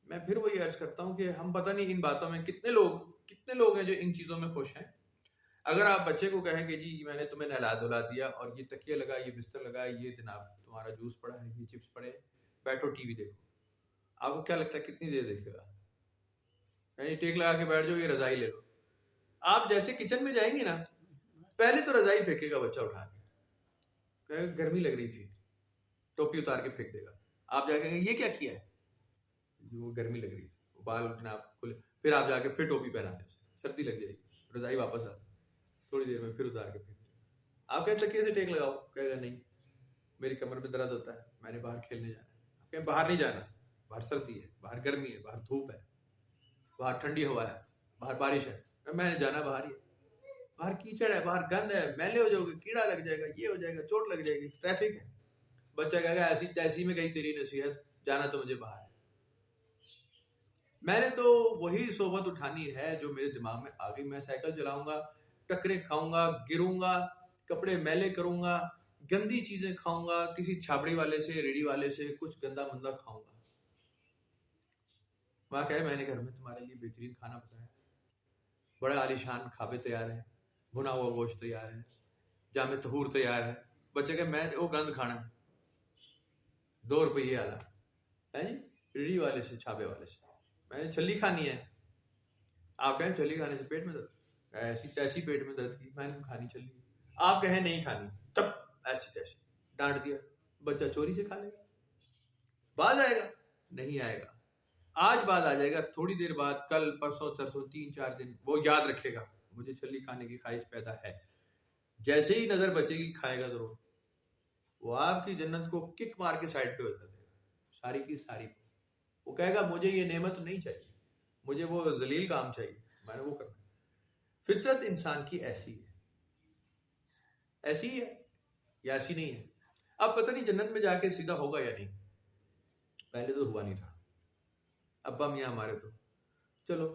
میں پھر وہی عرض کرتا ہوں کہ ہم پتہ نہیں ان باتوں میں کتنے لوگ ہیں جو ان چیزوں میں خوش ہیں. اگر آپ بچے کو کہیں کہ جی میں نے تمہیں نہلا دھلا دیا، اور یہ تکیہ لگا، یہ بستر لگا، یہ جناب تمہارا جوس پڑا ہے، یہ چپس پڑے، بیٹھو ٹی وی دیکھو، آپ کو کیا لگتا ہے کتنی دیر دیکھے گا؟ یعنی ٹیک لگا کے بیٹھ جاؤ، یہ رضائی لے لو. آپ جیسے کچن میں جائیں گے نا، پہلے تو رضائی پھینکے گا بچہ اٹھا کے، کہے گا گرمی لگ رہی تھی، ٹوپی اتار کے پھینک دے گا. آپ جا کے یہ کیا کیا ہے؟ وہ گرمی لگ رہی تھی، بال جناب کھلے. پھر آپ جا کے پھر ٹوپی پہناتے ہیں، سردی لگ جائے گی، رضائی واپس آتی، تھوڑی دیر میں پھر اتار کے پھینک. آپ کہتے تکیے سے ٹیک لگاؤ، کہے گا نہیں میری کمر میں درد ہوتا ہے، میں نے باہر کھیلنے جانا ہے. آپ کہیں باہر نہیں جانا، باہر سردی ہے، باہر گرمی ہے، باہر دھوپ ہے، باہر ٹھنڈی ہوا ہے، باہر بارش ہے. میں نے جانا باہر ہی ہے، باہر کیچڑ ہے، باہر گند ہے، میلے ہو جاؤ گے، کیڑا لگ جائے گا، یہ ہو جائے گا، چوٹ لگ جائے گی، ٹریفک ہے. بچہ کہے گا ایسی تیسی میں گئی تیری نصیحت، جانا تو مجھے باہر ہے. میں نے تو وہی صحبت اٹھانی ہے جو میرے دماغ میں آ گئی. میں سائیکل چلاؤں گا، ٹکرے کھاؤں گا، گروں گا، کپڑے میلے کروں گا، گندی چیزیں کھاؤں گا، کسی چھابڑی والے سے، ریڑھی والے سے کچھ گندا مندہ کھاؤں گا. واقعہ ہے میں نے گھر میں تمہارے لیے بہترین کھانا بتایا، بڑے عالیشان کھابے تیار ہیں، بھنا ہوا گوشت تیار ہے، جامع طہور تیار ہے. بچے کہ میں وہ گند کھانا، 2 روپیے والا ہے جی، ریڑھی والے سے، چھابے والے سے. میں نے چھلی کھانی ہے. آپ کہیں چھلی کھانے سے پیٹ میں درد، ایسی تیسی پیٹ میں درد کی، میں نے کھانی چھلی. آپ کہیں نہیں کھانی، تب ایسی تیسی ڈانٹ دیا. بچہ چوری سے کھا لے گا، باز آئے گا نہیں آئے گا. آج بعد آ جائے گا، تھوڑی دیر بعد، کل، پرسوں، ترسوں، 3-4 دن وہ یاد رکھے گا مجھے چھلی کھانے کی خواہش پیدا ہے. جیسے ہی نظر بچے گی کھائے گا ضرور. وہ آپ کی جنت کو کک مار کے سائڈ پہ کر دے گا، ساری کی ساری. وہ کہے گا مجھے یہ نعمت نہیں چاہیے، مجھے وہ ذلیل کام چاہیے، میں نے وہ کرنا. فطرت انسان کی ایسی ہے، ایسی ہے یا ایسی نہیں ہے. اب پتہ نہیں جنت میں جا کے سیدھا ہوگا یا نہیں. پہلے تو ہوا نہیں تھا. ابا میاں ہمارے تو چلو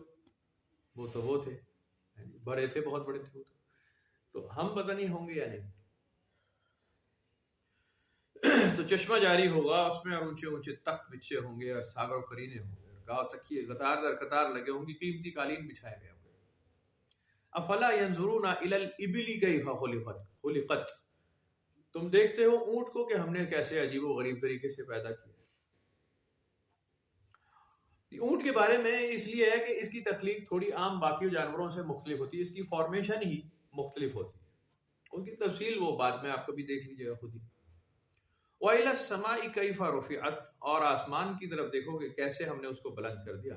وہ تھے، بڑے تھے، بہت بڑے تھے وہ تو ہم پتہ نہیں ہوں گے یا نہیں. تو چشمہ جاری ہوگا اس میں، اور اونچے اونچے تخت بچھے ہوں گے، اور ساغر و کرینے ہوں گے، گاؤں تکیے قطار در قطار لگے ہوں گے، قیمتی قالین بچھائے گئے ہوں گے. افلا ينظرون الى الابل کیف خلقت، تم دیکھتے ہو اونٹ کو کہ ہم نے کیسے عجیب و غریب طریقے سے پیدا کیا. اونٹ کے بارے میں اس لیے ہے کہ اس کی تخلیق تھوڑی عام باقی جانوروں سے مختلف ہوتی ہے، اس کی فارمیشن ہی مختلف ہوتی ہے. ان کی تفصیل وہ بعد میں آپ کبھی دیکھ لیجیے گا خود ہی. وَإِلَى السَّمَاءِ كَيْفَ رُفِعَتْ، اور آسمان کی طرف دیکھو کہ کیسے ہم نے اس کو بلند کر دیا.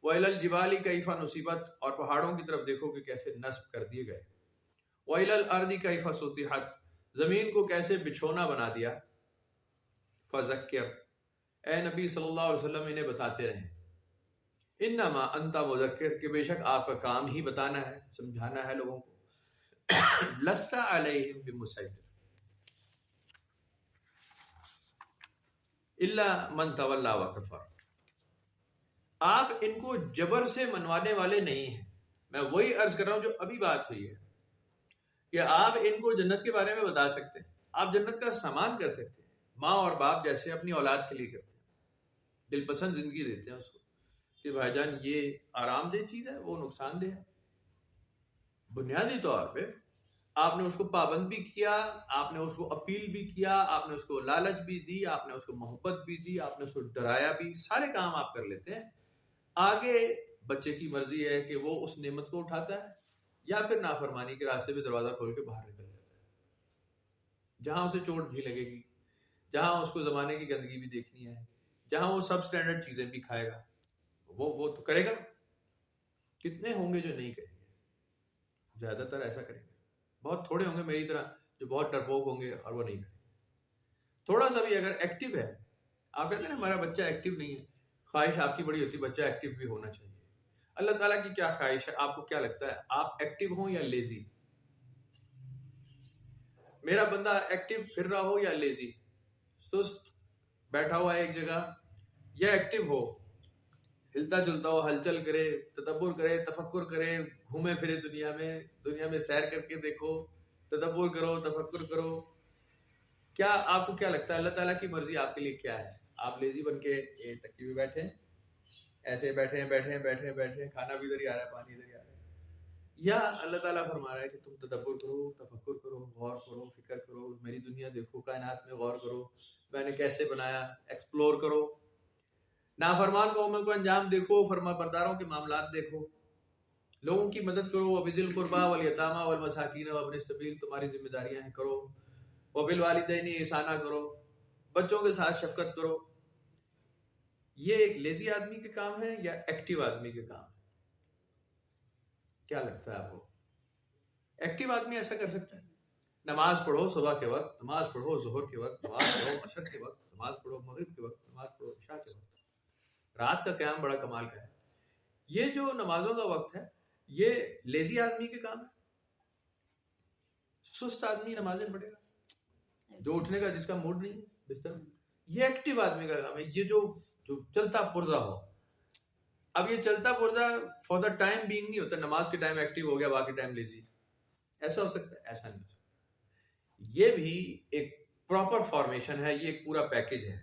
وَإِلَى الْجِبَالِ كَيْفَ نُصِبَتْ، اور پہاڑوں کی طرف دیکھو کہ کیسے نصب کر دیے گئے. وَإِلَى الْأَرْضِ كَيْفَ سُطِحَتْ، زمین کو کیسے بچھونا بنا دیا. فَذَكِّرْ، اے نبی صلی اللہ علیہ وسلم انہیں بتاتے رہیں. انما انت مذکر، کہ بے شک آپ کا کام ہی بتانا ہے، سمجھانا ہے لوگوں کو. لست علیہم بمسیطر الا من تولی وکفر، آپ ان کو جبر سے منوانے والے نہیں ہیں. میں وہی عرض کر رہا ہوں جو ابھی بات ہوئی ہے کہ آپ ان کو جنت کے بارے میں بتا سکتے ہیں، آپ جنت کا سامان کر سکتے ہیں، ماں اور باپ جیسے اپنی اولاد کے لیے کرتے ہیں. دل پسند زندگی دیتے ہیں اس کو کہ بھائی جان یہ آرام دہ چیز ہے، وہ نقصان دہ ہے. بنیادی طور پہ آپ نے اس کو پابند بھی کیا، آپ نے اس کو اپیل بھی کیا، آپ نے اس کو لالچ بھی دی، آپ نے اس کو محبت بھی دی، آپ نے اس کو ڈرایا بھی، سارے کام آپ کر لیتے ہیں. آگے بچے کی مرضی ہے کہ وہ اس نعمت کو اٹھاتا ہے یا پھر نافرمانی کے راستے پہ دروازہ کھول کے باہر نکل جاتا ہے، جہاں اسے چوٹ بھی لگے گی، جہاں اس کو زمانے کی گندگی بھی دیکھنی ہے، جہاں وہ سب سٹینڈرڈ چیزیں بھی کھائے گا، وہ تو کرے گا. کتنے ہوں گے جو نہیں کریں گے؟ زیادہ تر ایسا کریں گے. بہت تھوڑے ہوں گے میری طرح جو بہت ڈرپوک ہوں گے اور وہ نہیں کریں گے. تھوڑا سا بھی اگر ایکٹیو ہے، آپ کہتے ہیں نا ہمارا بچہ ایکٹیو نہیں ہے، خواہش آپ کی بڑی ہوتی ہے بچہ ایکٹیو بھی ہونا چاہیے. اللہ تعالیٰ کی کیا خواہش ہے؟ آپ کو کیا لگتا ہے آپ ایکٹیو ہوں یا لیزی؟ میرا بندہ ایکٹیو پھر رہا ہو یا لیزی، سست بیٹھا ہوا ہے ایک جگہ، یا ایکٹیو ہو، ہلتا جلتا ہو، ہلچل کرے، تدبر کرے، تفکر کرے، گھومے پھرے دنیا میں سیر کر کے دیکھو، تدبر کرو، تفکر کرو. کیا آپ کو کیا لگتا ہے اللہ تعالیٰ کی مرضی آپ کے لیے کیا ہے؟ آپ لیزی بن کے تکیے پہ بیٹھے ایسے بیٹھے کھانا بھی ادھر ہی آ رہا ہے، پانی ادھر ہی آ رہا ہے، یا اللہ تعالیٰ فرما رہا ہے کہ تم تدبر کرو، تفکر کرو، غور کرو، فکر کرو، میری دنیا دیکھو، کائنات میں غور کرو، میں نے کیسے بنایا، ایکسپلور کرو. نافرمان قوموں کو انجام دیکھو، فرما برداروں کے معاملات دیکھو، لوگوں کی مدد کرو. وبذی القربیٰ والیتامیٰ والمساکین وابن السبیل، تمہاری ذمہ داریاں ہیں، کرو. وبالوالدین احسانہ کرو، بچوں کے ساتھ شفقت کرو. یہ ایک لیزی آدمی کے کام ہے یا ایکٹیو آدمی کے کام ہے؟ کیا لگتا ہے آپ کو؟ ایکٹیو آدمی ایسا کر سکتا ہے؟ نماز پڑھو صبح کے وقت، نماز پڑھو ظہر کے وقت، نماز پڑھو عصر کے وقت، نماز پڑھو مغرب کے وقت، نماز پڑھو عشاء کے وقت. رات کا قیام بڑا کمال کا ہے. یہ جو نمازوں کا وقت ہے یہ لیزی آدمی کے کام ہے؟ سست آدمی نمازیں پڑھے گا، جو اٹھنے کا جس کا موڈ نہیں ہے بستر میں. یہ ایکٹیو آدمی کا کام ہے، یہ جو چلتا پرزا ہو. اب یہ چلتا پرزا فار دا ٹائم بینگ نہیں ہوتا، نماز کے ٹائم ایکٹیو ہو گیا باقی ٹائم لیزی. ایسا ہو سکتا ہے؟ ایسا نہیں ہو سکتا. یہ بھی ایک پراپر فارمیشن ہے، یہ ایک پورا پیکج ہے.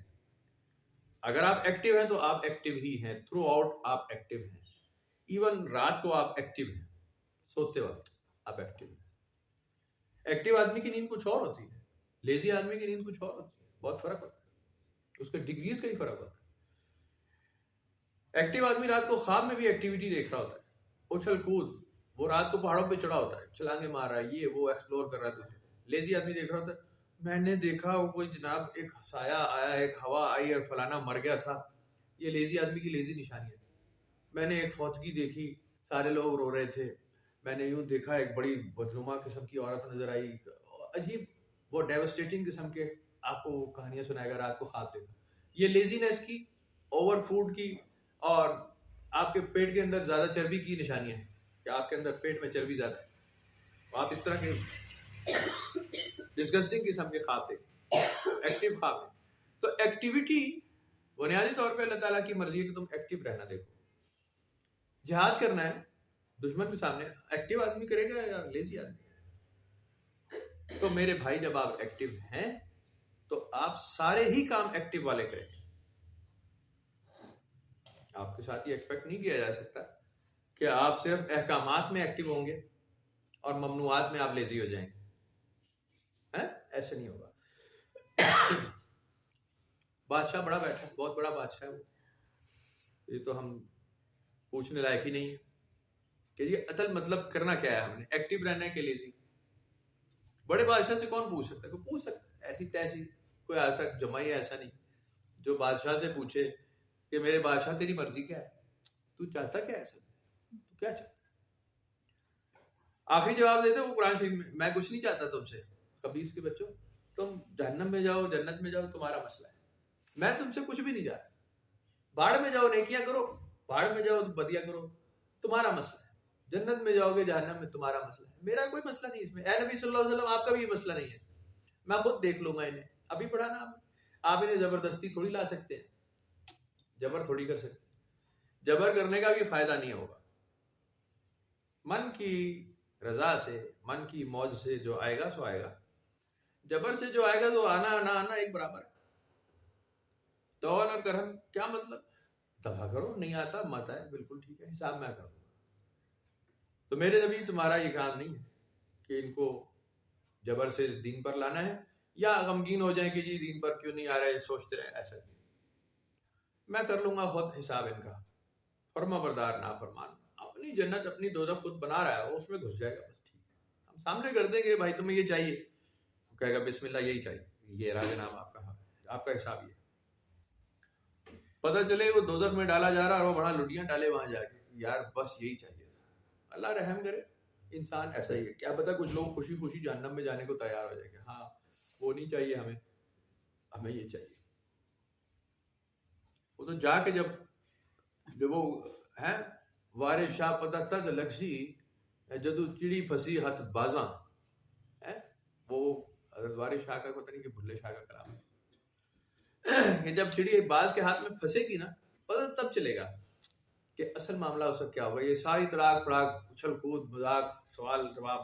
اگر آپ ایکٹیو ہیں تو آپ ایکٹیو ہی ہیں، تھرو آؤٹ آپ ایکٹیو ہیں. ایون رات کو آپ ایکٹیو ہیں، سوتے وقت آپ ایکٹیو ہیں. ایکٹیو آدمی کی نیند کچھ اور ہوتی ہے، لیزی آدمی کی نیند کچھ اور ہوتی ہے. بہت فرق ہوتا ہے، اس کے ڈگریز کا ہی فرق ہوتا ہے. ایکٹیو آدمی رات کو خواب میں بھی ایکٹیویٹی دیکھ رہا ہوتا ہے، اچھل کود، وہ رات کو پہاڑوں پہ چڑھا ہوتا ہے، چھلانگے مار رہا ہے، یہ وہ ایکسپلور کر رہا ہے. لیزی آدمی دیکھ رہا ہوتا ہے، میں نے دیکھا وہ کوئی جناب ایک سایہ آیا، ایک ہوا آئی اور فلانا مر گیا تھا. یہ لیزی آدمی کی لیزی نشانی ہے. میں نے ایک فوتگی دیکھی، سارے لوگ رو رہے تھے. میں نے یوں دیکھا ایک بڑی بدنما قسم کی عورت نظر آئی، عجیب وہ ڈیوسٹیٹنگ قسم کے آپ کو کہانیاں سنائے گا رات کو خواب دیکھا. یہ لیزینس کی، اوور فوڈ کی اور آپ کے پیٹ کے اندر زیادہ چربی کی نشانی ہے کہ آپ کے اندر پیٹ میں چربی زیادہ ہے. آپ اس طرح کے ڈسگسٹنگ قسم کے خواب دیکھیں، ایکٹیو خواب ہے. تو ایکٹیویٹی بنیادی طور پہ اللہ تعالیٰ کی مرضی ہے کہ تم ایکٹیو رہنا. دیکھو جہاد کرنا ہے دشمن کے سامنے، ایکٹیو آدمی کرے گا یا لیزی آدمی کرے گا؟ تو میرے بھائی جب آپ ایکٹیو ہیں تو آپ سارے ہی کام ایکٹیو والے کریں گے. آپ کے ساتھ یہ ایکسپیکٹ نہیں کیا جا سکتا کہ آپ صرف احکامات میں ایکٹیو ہوں گے اور ممنوعات میں آپ لیزی ہو جائیں گے. ایسا نہیں ہوگا. بادشاہ بڑا بیٹھا، بہت بڑا بادشاہ ہے وہ، یہ تو ہم پوچھنے لائق ہی نہیں ہے کہ یہ اصل مطلب کرنا کیا ہے. ہم نے ایکٹیو رہنے کے لیے بڑے بادشاہ سے کون پوچھ سکتا ہے؟ کوئی پوچھ سکتا ہے؟ ایسی تیسی کوئی آج تک جمع ہی ایسا نہیں جو بادشاہ سے پوچھے کہ میرے بادشاہ تیری مرضی کیا ہے، تو چاہتا کیا ہے، اصل تو کیا چاہتا ہے. آخری جواب دیتے وہ قرآن شریف میں، میں کچھ نہیں چاہتا تم سے، خبیث کے بچوں، تم جہنم میں جاؤ جنت میں جاؤ تمہارا مسئلہ ہے، میں تم سے کچھ بھی نہیں چاہتا. باڑ میں جاؤ نیکیاں کرو، باڑ میں جاؤ بدیاں کرو، تمہارا مسئلہ ہے. جنت میں جاؤ گے جہنم میں تمہارا مسئلہ ہے، میرا کوئی مسئلہ نہیں اس میں. اے نبی صلی اللہ علیہ وسلم آپ کا بھی یہ مسئلہ نہیں ہے، میں خود دیکھ لوں گا انہیں. ابھی پڑھا نا آپ انہیں زبردستی تھوڑی لا سکتے ہیں، جبر تھوڑی کر سکتے ہیں. جبر کرنے کا بھی فائدہ نہیں ہوگا. من کی رضا سے، من کی موج سے جو آئے گا سو آئے گا. جبر سے جو آئے گا تو آنا نہ آنا ایک برابر ہے. طول اور کرہن کیا مطلب؟ دفع کرو، نہیں آتا مت آئے، بالکل ٹھیک ہے، حساب میں کروں گا۔ تو میرے نبی تمہارا یہ کام نہیں ہے کہ ان کو جبر سے دین پر لانا ہے یا غمگین ہو جائیں کہ جی دین پر کیوں نہیں آ رہے، سوچتے رہے، ایسا نہیں، میں کر لوں گا خود حساب ان کا، فرما بردار نافرمان اپنی جنت اپنی دوزخ خود بنا رہا ہے، وہ اس میں گھس جائے گا، بس ٹھیک ہے، ہم سامنے کر دیں گے بھائی تمہیں یہ چاہیے، وہ کہے گا بسم اللہ یہی چاہیے، یہ رہا جناب آپ کا حساب، یہ پتہ چلے وہ دوزخ میں ڈالا جا رہا اور وہ بڑا لٹیاں ڈالے وہاں جا کے، یار بس یہی چاہیے تھا۔ اللہ رحم کرے، انسان ایسا ہی ہے، کیا پتہ کچھ لوگ خوشی خوشی جہنم میں جانے کو تیار ہو جائیں گے، ہاں وہ نہیں چاہیے ہمیں یہ چاہیے۔ وہ تو جا کے جب وہ ہے وارث شاہ پتہ تد لگسی جدو چڑی پھنسی ہتھ بازاں، وہ حضرت وارث شاہ کا پتہ نہیں کہ بھلے شاہ کا کلام ہے کہ جب چڑی باز کے ہاتھ میں پھنسے گی نا، پتہ تب چلے گا کہ اصل معاملہ اس کا کیا ہوگا۔ یہ ساری تڑاک پڑاک، اچھل کود، مذاق، سوال جواب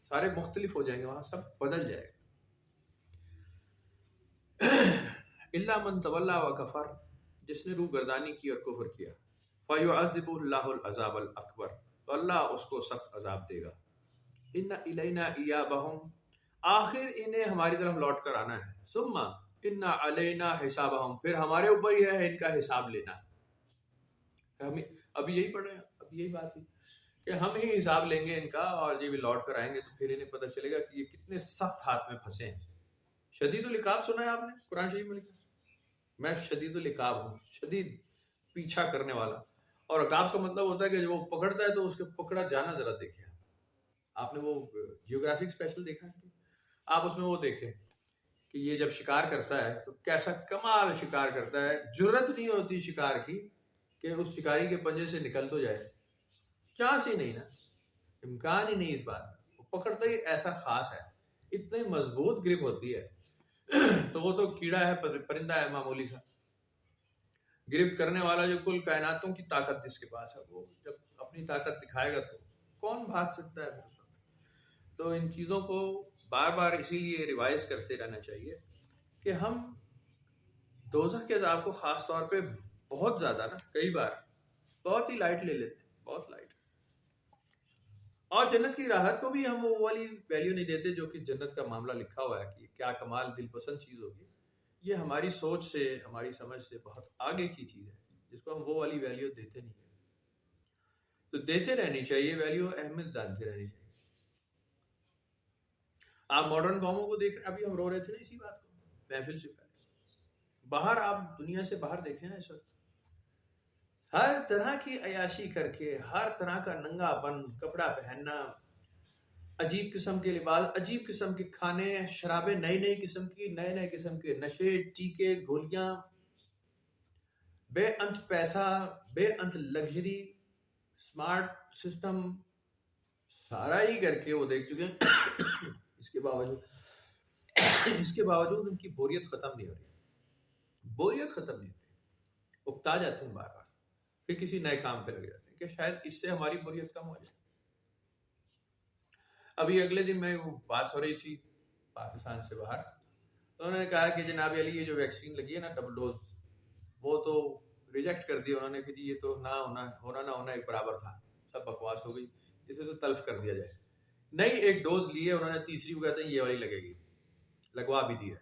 سارے مختلف ہو جائیں گے، وہاں سب بدل جائے گا۔ الا من تولی و کفر، جس نے روح گردانی کی اور کفر کیا، فیعذبہ اللہ العذاب الاکبر، تو اللہ اس کو سخت عذاب دے گا۔ ان الینا ایابہم، آخر انہیں ہماری طرف لوٹ کر آنا ہے، ثم ان علینا حسابہم، پھر ہمارے اوپر ہی ہے ان کا حساب لینا۔ ہم ابھی یہی پڑھ رہے ہیں، ابھی یہی بات ہے کہ ہم ہی حساب لیں گے ان کا، اور جب یہ لوٹ کر آئیں گے تو پھر انہیں پتہ چلے گا کہ یہ کتنے سخت ہاتھ میں پھنسے ہیں۔ شدید العقاب سنا ہے آپ نے قرآن شریف میں لکھا، میں شدید العقاب ہوں، شدید پیچھا کرنے والا، اور عقاب کا مطلب ہوتا ہے کہ جب وہ پکڑتا ہے تو اس کے پکڑا جانا ذرا دیکھیں۔ آپ نے وہ جیوگرافک اسپیشل دیکھا ہے، آپ اس میں وہ دیکھیں کہ یہ جب شکار کرتا ہے تو کیسا کمال شکار کرتا ہے، جرت نہیں ہوتی شکار کی کہ اس شکاری کے پنجے سے نکل تو جائے، چانس ہی نہیں نا، امکان ہی نہیں اس بات کا، وہ پکڑتا ہی ایسا خاص ہے، اتنی مضبوط گرپ ہوتی ہے تو وہ تو کیڑا ہے، پرندہ ہے معمولی سا، گرفت کرنے والا جو کل کائناتوں کی طاقت جس کے پاس ہے، وہ جب اپنی طاقت دکھائے گا تو کون بھاگ سکتا ہے پھر اس وقت۔ تو ان چیزوں کو بار بار اسی لیے ریوائز کرتے رہنا چاہیے کہ ہم دوزخ کے عذاب کو خاص طور پہ بہت زیادہ نا، کئی بار بہت ہی لائٹ لے لیتے ہیں، بہت لائٹ، اور جنت کی راحت کو بھی ہم وہ والی ویلیو نہیں دیتے جو کہ جنت کا معاملہ لکھا ہوا ہے کہ کیا کمال دل پسند چیز ہوگی۔ یہ ہماری سوچ سے، ہماری سمجھ سے بہت آگے کی چیز ہے جس کو ہم وہ والی ویلیو دیتے نہیں ہیں۔ تو دیتے رہنی چاہیے ویلیو، اہمیت جانتے رہنی چاہیے۔ آپ ماڈرن قوموں کو دیکھ رہے ہیں، ابھی ہم رو رہے تھے نا اسی بات کو محفل سے پہلے، باہر آپ دنیا سے باہر دیکھیں نا، اس وقت ہر طرح کی عیاشی کر کے، ہر طرح کا ننگا پن، کپڑا پہننا، عجیب قسم کے لباس، عجیب قسم کے کھانے، شرابیں نئی نئی قسم کی، نئے نئے قسم کے نشے، ٹیکے، گولیاں، بے انت پیسہ، بے انت لگژری، سمارٹ سسٹم، سارا ہی کر کے وہ دیکھ چکے ہیں۔ اس کے باوجود ان کی بوریت ختم نہیں ہو رہی، بوریت ختم نہیں ہو رہی، اکتا جاتے ہیں بار بار، پھر کسی نئے کام پہ لگ جاتے ہیں کہ شاید اس سے ہماری بوریت کم ہو جائے۔ ابھی اگلے دن میں وہ بات ہو رہی تھی پاکستان سے باہر، تو انہوں نے کہا کہ جناب علی یہ جو ویکسین لگی ہے نا ڈبل ڈوز، وہ تو ریجیکٹ کر دیا انہوں نے کہ جی یہ تو نہ ہونا ایک برابر تھا، سب بکواس ہو گئی، اسے تو تلف کر دیا جائے۔ نئی ایک ڈوز لی ہے انہوں نے، تیسری کو کہتے ہیں یہ والی لگے گی، لگوا بھی دی ہے۔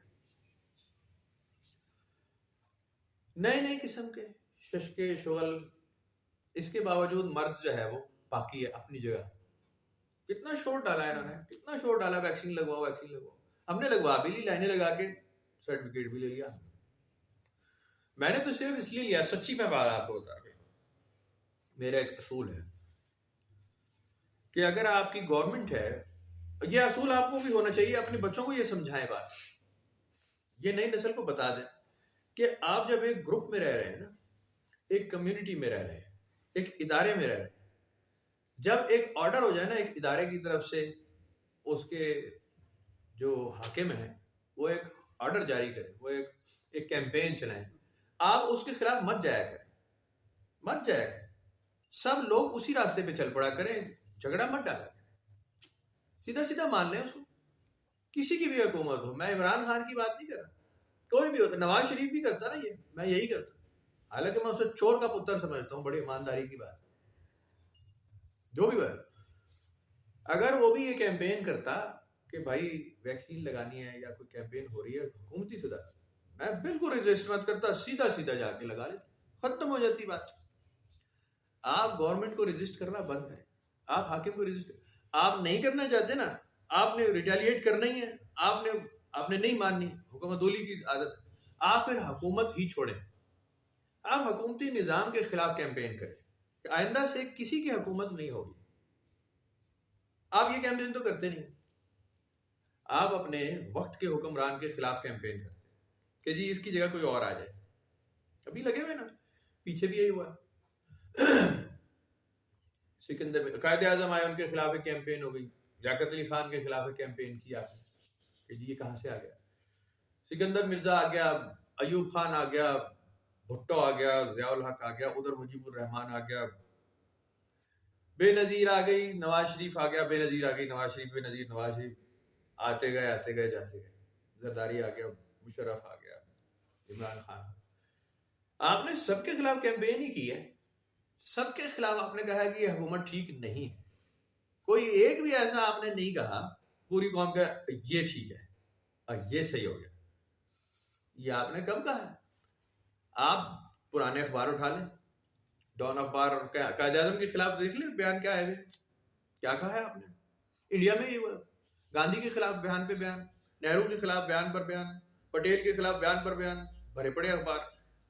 نئے نئے قسم کے ششکے شغل، اس کے باوجود مرض جو ہے وہ باقی ہے اپنی جگہ۔ کتنا شور ڈالا ہے انہوں نے، کتنا شور ڈالا، ویکسین لگواؤ ویکسین لگواؤ، ہم نے لگوا بھی لی، لائنیں لگا کے سرٹیفکیٹ بھی لے لیا۔ میں نے تو صرف اس لیے لیا، سچی میں بات آپ کو بتا رہا ہوں، میرا ایک اصول ہے کہ اگر آپ کی گورنمنٹ ہے، یہ اصول آپ کو بھی ہونا چاہیے، اپنے بچوں کو یہ سمجھائیں، بات یہ نئی نسل کو بتا دیں کہ آپ جب ایک گروپ میں رہ رہے ہیں نا، ایک کمیونٹی میں رہ رہے ہیں، ایک ادارے میں رہ رہے ہیں، جب ایک آرڈر ہو جائے نا ایک ادارے کی طرف سے، اس کے جو حاکم ہیں وہ ایک آرڈر جاری کریں، وہ ایک کیمپین چلائیں، آپ اس کے خلاف مت جایا کریں، سب لوگ اسی راستے پہ چل پڑا کریں، جھگڑا مت ڈالا کریں، سیدھا سیدھا مان لیں اس کو، کسی کی بھی حکومت ہو، میں عمران خان کی بات نہیں کر رہا، کوئی بھی ہوتا، نواز شریف بھی کرتا نا یہ، میں یہی کرتا، حالانکہ میں اسے چور کا پتر سمجھتا ہوں، بڑی ایمانداری کی بات، جو بھی بات، اگر وہ بھی یہ کیمپین کرتا کہ بھائی ویکسین لگانی ہے یا کوئی کیمپین ہو رہی ہے حکومتی سطح، میں بالکل رجسٹ مت کرتا، سیدھا سیدھا جا کے لگا لیتا، ختم ہو جاتی بات۔ آپ گورنمنٹ کو رجسٹ کرنا بند کریں، آپ حاکم کو رجسٹ، آپ نہیں کرنا چاہتے نا، آپ نے ریٹیلیٹ کرنا ہی ہے، آپ نے نہیں ماننی، حکومت دولی کی عادت، آپ پھر حکومت ہی چھوڑیں، آپ حکومتی نظام کے خلاف کیمپین کریں کہ آئندہ سے کسی کی حکومت نہیں ہوگی۔ آپ یہ کیمپین تو کرتے نہیں، آپ اپنے وقت کے حکمران کے خلاف کیمپین کرتے کہ جی اس کی جگہ کوئی اور آ جائے، ابھی لگے ہوئے نا، پیچھے بھی یہی ہوا، سکندر میں قائد اعظم آئے، ان کے خلاف ایک کیمپین ہو گئی، لیاقت علی خان کے خلاف ایک کیمپین کیا کہ جی یہ کہاں سے آ گیا، سکندر مرزا آ گیا، ایوب خان آ گیا، بھٹو آ گیا، ضیاء الحق آ گیا، ادھر مجیب الرحمان آ گیا، بے نظیر آ گئی، نواز شریف آ گیا، بے نظیر آ گئی، نواز شریف، بے نظیر نواز شریف، آتے گئے جاتے گئے، زرداری آ گیا، مشرف آ گیا، عمران خان، آپ نے سب کے خلاف کیمپین ہی کی ہے، سب کے خلاف آپ نے کہا ہے کہ یہ حکومت ٹھیک نہیں ہے، کوئی ایک بھی ایسا آپ نے نہیں کہا پوری قوم کا یہ ٹھیک ہے اور یہ صحیح ہو گیا، یہ آپ نے کب کہا ہے؟ آپ پرانے اخبار اٹھا لیں، ڈان اخبار اور قائد اعظم کے خلاف دیکھ لیں بیان کیا ہے، کیا کہا ہے آپ نے، انڈیا میں یہ ہوا، گاندھی کے خلاف بیان پہ بیان، نہرو کے خلاف بیان پر بیان، پٹیل کے خلاف بیان پر بیان، بڑے بڑے اخبار،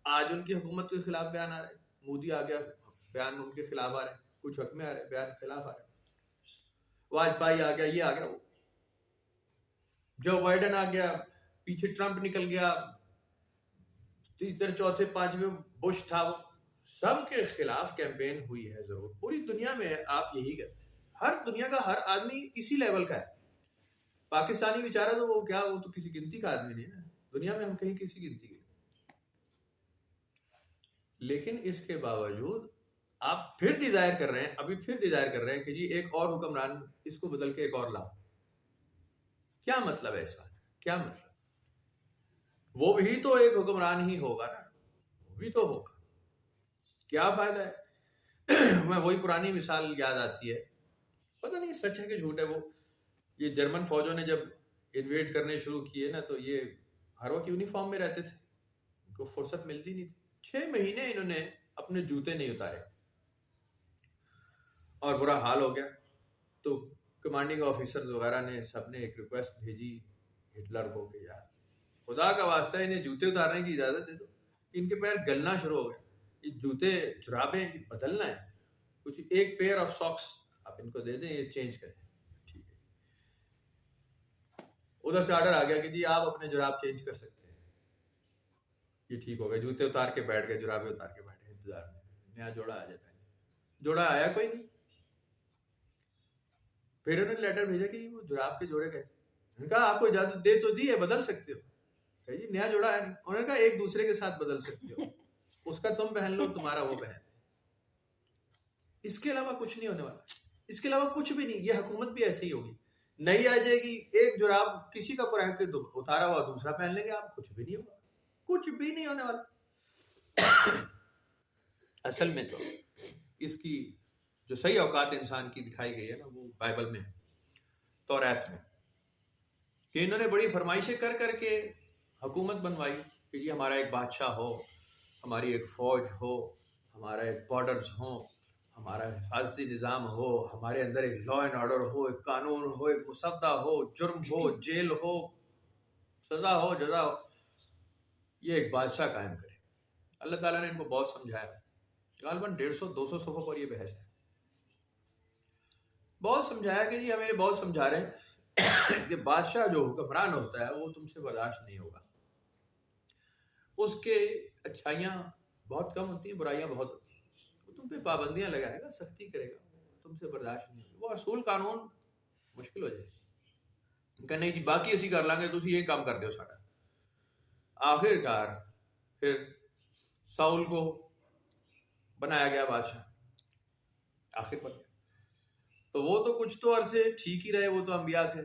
آج ان کی حکومت کے خلاف بیان آ رہے، مودی آ گیا بیان ان کے خلاف آ رہے، کچھ حق میں آ رہے بیان خلاف آ رہے، واجپئی آ گیا، یہ آ گیا، وہ جو بائیڈن آ گیا، پیچھے ٹرمپ نکل گیا، تیسرے چوتھے پانچویں بش تھا، وہ سب کے خلاف کیمپین ہوئی ہے ضرور، پوری دنیا میں آپ یہی کرتے ہیں، ہر دنیا کا ہر آدمی اسی لیول کا ہے، پاکستانی بیچارہ تو وہ کیا، وہ تو کسی گنتی کا آدمی نہیں ہے نا، دنیا میں ہم کہیں کسی گنتی کے، لیکن اس کے باوجود آپ پھر ڈیزائر کر رہے ہیں، ابھی پھر ڈیزائر کر رہے ہیں کہ جی ایک اور حکمران، اس کو بدل کے ایک اور لاؤ، کیا مطلب ہے اس بات کا؟ کیا مطلب؟ وہ بھی تو ایک حکمران ہی ہوگا نا، وہ بھی تو ہوگا، کیا فائدہ ہے؟ میں وہی پرانی مثال یاد آتی ہے، پتہ نہیں سچ ہے کہ جھوٹ ہے، وہ یہ جرمن فوجوں نے جب انویڈ کرنے شروع کیے نا، تو یہ ہر وقت یونیفارم میں رہتے تھے، ان کو فرصت ملتی نہیں تھی، 6 مہینے انہوں نے اپنے جوتے نہیں اتارے اور برا حال ہو گیا، تو کمانڈنگ آفیسرز وغیرہ نے سب نے ایک ریکویسٹ بھیجی ہٹلر کو کہ یار خدا کا واسطہ انہیں جوتے اتارنے کی اجازت دے دو، ان کے پیر گلنا شروع ہو گئے، یہ جوتے جرابیں بدلنا ہے، کچھ ایک پیئر آف ساکس آپ ان کو دے دیں، یہ چینج کریں، ٹھیک ہے، ادھر سے آرڈر آ گیا کہ جی آپ اپنے جراب چینج کر سکتے ہیں، یہ ٹھیک ہو گیا، جوتے اتار کے بیٹھ گئے، جرابیں اتار کے بیٹھ گئے، انتظار میں نیا جوڑا آ جاتا ہے، جوڑا آیا کوئی نہیں، پھر انہوں نے لیٹر بھیجا کہ وہ جراب کے جوڑے کیسے، انہوں نے کہا آپ کو اجازت دے تو دی ہے، بدل سکتے ہو، کہ جی نیا جوڑا ہے نہیں، انہوں نے کہا ایک دوسرے کے ساتھ بدل سکتے ہو، اس کا تم پہن لو، تمہارا وہ پہن، اس کے علاوہ کچھ نہیں ہونے والا، اس کے علاوہ کچھ بھی نہیں، یہ حکومت بھی ایسے ہی ہوگی، نہیں آ جائے گی، ایک جراب کسی کا پڑھ کے اتارا ہوا دوسرا پہن لیں گے آپ، کچھ بھی نہیں ہوگا، کچھ بھی نہیں ہونے والا۔ اصل میں تو اس کی جو صحیح اوقات انسان کی دکھائی گئی ہے نا، وہ بائبل میں ہے، توریت میں، کہ انہوں نے بڑی فرمائشیں کر کر کے حکومت بنوائی کہ جی ہمارا ایک بادشاہ ہو، ہماری ایک فوج ہو، ہمارا ایک بارڈرز ہوں، ہمارا حفاظتی نظام ہو، ہمارے اندر ایک لا اینڈ آرڈر ہو، ایک قانون ہو، ایک مصدع ہو، جرم ہو، جیل ہو، سزا ہو، جزا ہو، یہ ایک بادشاہ قائم کرے۔ اللہ تعالیٰ نے ان کو بہت سمجھایا، غالباً 150-200 صفحوں پر یہ بحث ہے، بہت سمجھایا کہ جی ہمیں بہت سمجھا رہے ہیں کہ بادشاہ جو حکمران ہوتا ہے وہ تم سے برداشت نہیں ہوگا، اس کے اچھائیاں بہت کم ہوتی ہیں، برائیاں بہت ہوتی ہیں، وہ تم پہ پابندیاں لگائے گا، سختی کرے گا، تم سے برداشت نہیں ہوگا، وہ اصول قانون مشکل ہو جائے گا کہ نہیں جی باقی اسی کر لیں گے، تسی یہ کام کر دیو ساڈا۔ آخر کار پھر ساؤل کو بنایا گیا بادشاہ، آخر پر تو وہ تو کچھ تو عرصے ٹھیک ہی رہے، وہ تو انبیاء تھے،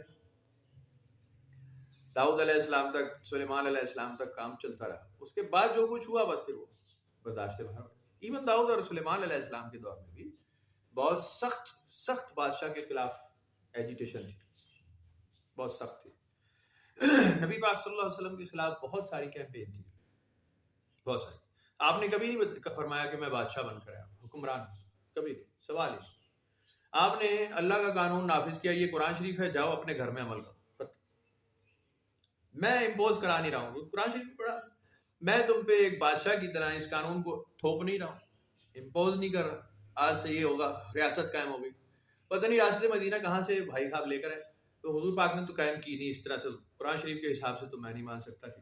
داؤد علیہ السلام تک، سلیمان علیہ السلام تک کام چلتا رہا، اس کے بعد جو کچھ ہوا بس پھر وہ برداشت سے باہر. ایون داؤد اور سلیمان علیہ السلام کے دور میں بھی بہت سخت بادشاہ کے خلاف ایجیٹیشن تھی، بہت سخت تھی. نبی پاک صلی اللہ علیہ وسلم کے خلاف بہت ساری کیمپین تھی، بہت ساری. آپ نے کبھی نہیں فرمایا کہ میں بادشاہ بن کر آیا ہوں، حکمران، کبھی نہیں، سوال ہی نہیں. آپ نے اللہ کا قانون نافذ کیا، یہ قرآن شریف ہے، جاؤ اپنے گھر میں عمل کرو. میں امپوز کرا نہیں رہا ہوں، قرآن شریف پڑھا، میں تم پہ ایک بادشاہ کی طرح اس قانون کو تھوپ نہیں رہا ہوں، امپوز نہیں کر رہا. آج سے یہ ہوگا، ریاست قائم ہو گئی. پتہ نہیں ریاست مدینہ کہاں سے بھائی صاحب لے کر آئے، تو حضور پاک نے تو قائم کی نہیں اس طرح سے. قرآن شریف کے حساب سے تو میں نہیں مان سکتا کہ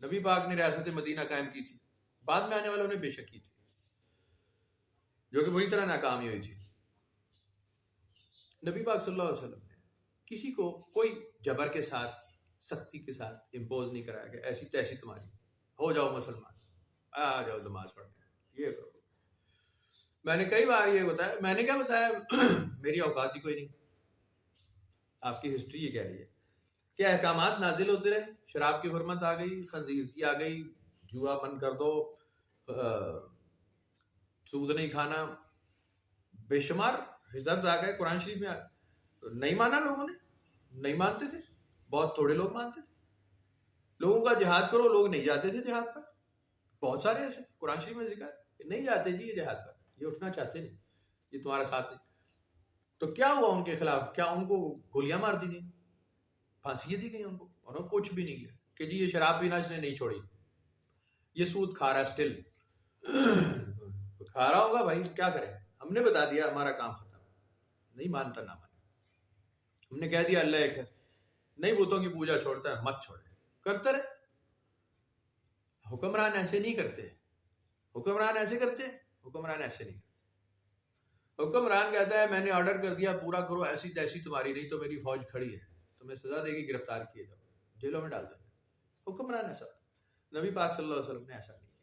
نبی پاک نے ریاست مدینہ قائم کی تھی، بعد میں آنے والوں نے بے شک کی تھی، جو کہ بری طرح ناکامی ہوئی تھی. نبی پاک صلی اللہ علیہ وسلم نے کسی کو کوئی جبر کے ساتھ، سختی کے ساتھ امپوز نہیں کرایا کہ ایسی تیسی تمہاری، ہو جاؤ مسلمان، آ جاؤ نماز پڑھنے، یہ کرو. میں نے کئی بار یہ بتایا، میں نے کیا بتایا، میری اوقات ہی کوئی نہیں. آپ کی ہسٹری یہ کہہ رہی ہے کہ احکامات نازل ہوتے رہے، شراب کی حرمت آ گئی، خنزیر کی آ گئی، جوا بند کر دو، سود نہیں کھانا، بے شمار ریزرز آ گئے، قرآن شریف میں آ گئے. نہیں مانا لوگوں نے، نہیں مانتے تھے، بہت تھوڑے لوگ مانتے تھے. لوگوں کا جہاد کرو، لوگ نہیں جاتے تھے جہاد پر. بہت سارے ایسے قرآن شریف میں ذکر ہے کہ نہیں جاتے جی یہ جہاد پر، یہ اٹھنا چاہتے نہیں، یہ تمہارا ساتھ نہیں. تو کیا ہوا ان کے خلاف؟ کیا ان کو گولیاں مار دی گئیں، پھانسیاں دی گئی ان کو؟ انہوں نے کچھ بھی نہیں کیا کہ جی یہ شراب پینا اس نے نہیں چھوڑی، یہ سود کھا رہا ہے اسٹل کھا رہا ہوگا بھائی، کیا کریں؟ ہم نے بتا دیا، ہمارا کام ختم. نہیں مانتا نہ مانے. ہم نے کہہ دیا اللہ ایک ہے، نہیں بتوں کی پوجا چھوڑتا ہے، مت چھوڑے، کرتا رہے. حکمران ایسے نہیں کرتے، حکمران ایسے کرتے، حکمران ایسے نہیں کرتے. حکمران کہتا ہے میں نے آرڈر کر دیا، پورا کرو، ایسی تیسی تمہاری، نہیں تو میری فوج کھڑی ہے، تمہیں سزا دے گی، گرفتار کیے جاؤ، جیلوں میں ڈال دیں. حکمران ایسا. نبی پاک صلی اللہ علیہ وسلم نے ایسا نہیں کیا.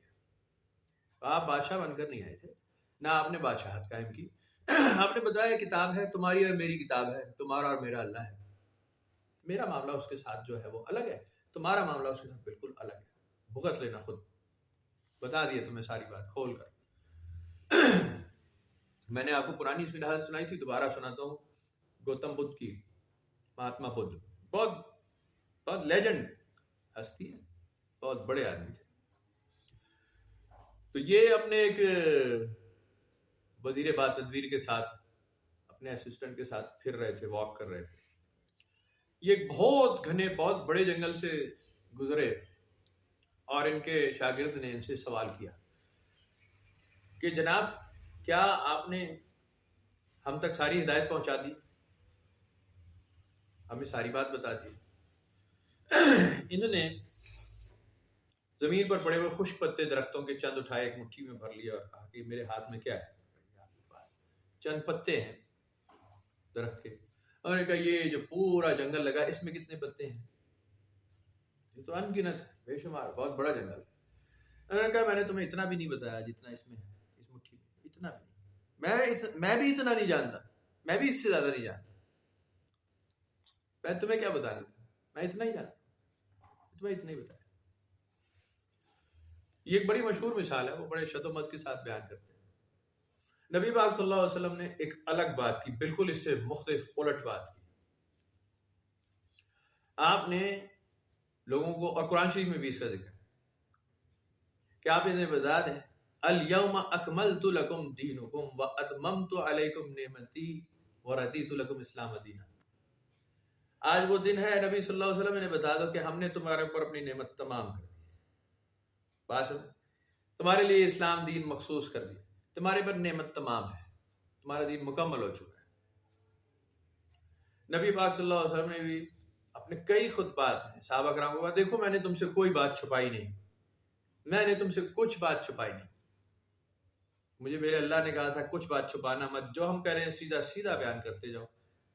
آپ بادشاہ بن کر نہیں آئے تھے، نہ آپ نے بادشاہت قائم کی. آپ نے بتایا کتاب ہے، تمہاری اور میری کتاب ہے، تمہارا اور میرا اللہ ہے. میرا معاملہ اس کے ساتھ جو ہے وہ الگ ہے، تمہارا معاملہ اس کے ساتھ بالکل الگ ہے. بھگت لینا خود. بتا دیا تمہیں ساری بات کھول کر. میں نے آپ کو پرانی اس میں سنائی تھی، دوبارہ سناتا ہوں. گوتم بدھ کی، مہاتما بدھ، بہت بہت لیجنڈ ہستی ہے، بہت بڑے آدمی تھے. تو یہ اپنے ایک وزیر با تدبیر کے ساتھ، اپنے اسسٹنٹ کے ساتھ پھر رہے تھے، واک کر رہے تھے. یہ بہت گھنے، بہت بڑے جنگل سے گزرے، اور ان کے شاگرد نے ان سے سوال کیا کہ جناب کیا آپ نے ہم تک ساری ہدایت پہنچا دی، ہمیں ساری بات بتا دی. انہوں نے زمین پر پڑے ہوئے خشک پتے درختوں کے چند اٹھائے، ایک مٹھی میں بھر لیا اور کہا کہ میرے ہاتھ میں کیا ہے؟ چند پتے ہیں درخت کے. انہوں نے کہا یہ جو پورا جنگل لگا اس میں کتنے پتے ہیں؟ یہ تو ان گنت ہے، بے شمار، بہت بڑا جنگل. انہوں نے کہا میں نے تمہیں اتنا بھی نہیں بتایا جتنا اس میں ہے، اس مٹھی میں اتنا بھی نہیں. میں بھی اتنا نہیں جانتا، میں بھی اس سے زیادہ نہیں جانتا. میں تمہیں کیا بتانا تھا، میں اتنا ہی جانتا، تمہیں اتنا ہی بتایا. یہ ایک بڑی مشہور مثال ہے، وہ بڑے شد و مت کے ساتھ بیان کرتے ہیں. نبی پاک صلی اللہ علیہ وسلم نے ایک الگ بات کی، بالکل اس سے مختلف الٹ بات کی. آپ نے لوگوں کو، اور قرآن شریف میں بھی اس کا ذکر ہے کہ آپ انہیں بتا دیں الیوم اکملت لکم دینکم واتممت علیکم نعمتی ورضیت لکم اسلام دینا. آج وہ دن ہے، نبی صلی اللہ علیہ وسلم نے بتا دو کہ ہم نے تمہارے اوپر اپنی نعمت تمام کر دی، بات تمہارے لیے اسلام دین مخصوص کر دیا، تمہارے پر نعمت تمام ہے، تمہارا دین مکمل ہو چکا ہے. نبی پاک صلی اللہ علیہ وسلم نے بھی اپنے کئی خطبات میں صحابہ کرام کو کہا دیکھو میں نے تم سے کوئی بات چھپائی نہیں، میں نے تم سے کچھ بات چھپائی نہیں. مجھے میرے اللہ نے کہا تھا کچھ بات چھپانا مت، جو ہم کہہ رہے ہیں سیدھا سیدھا بیان کرتے جاؤ.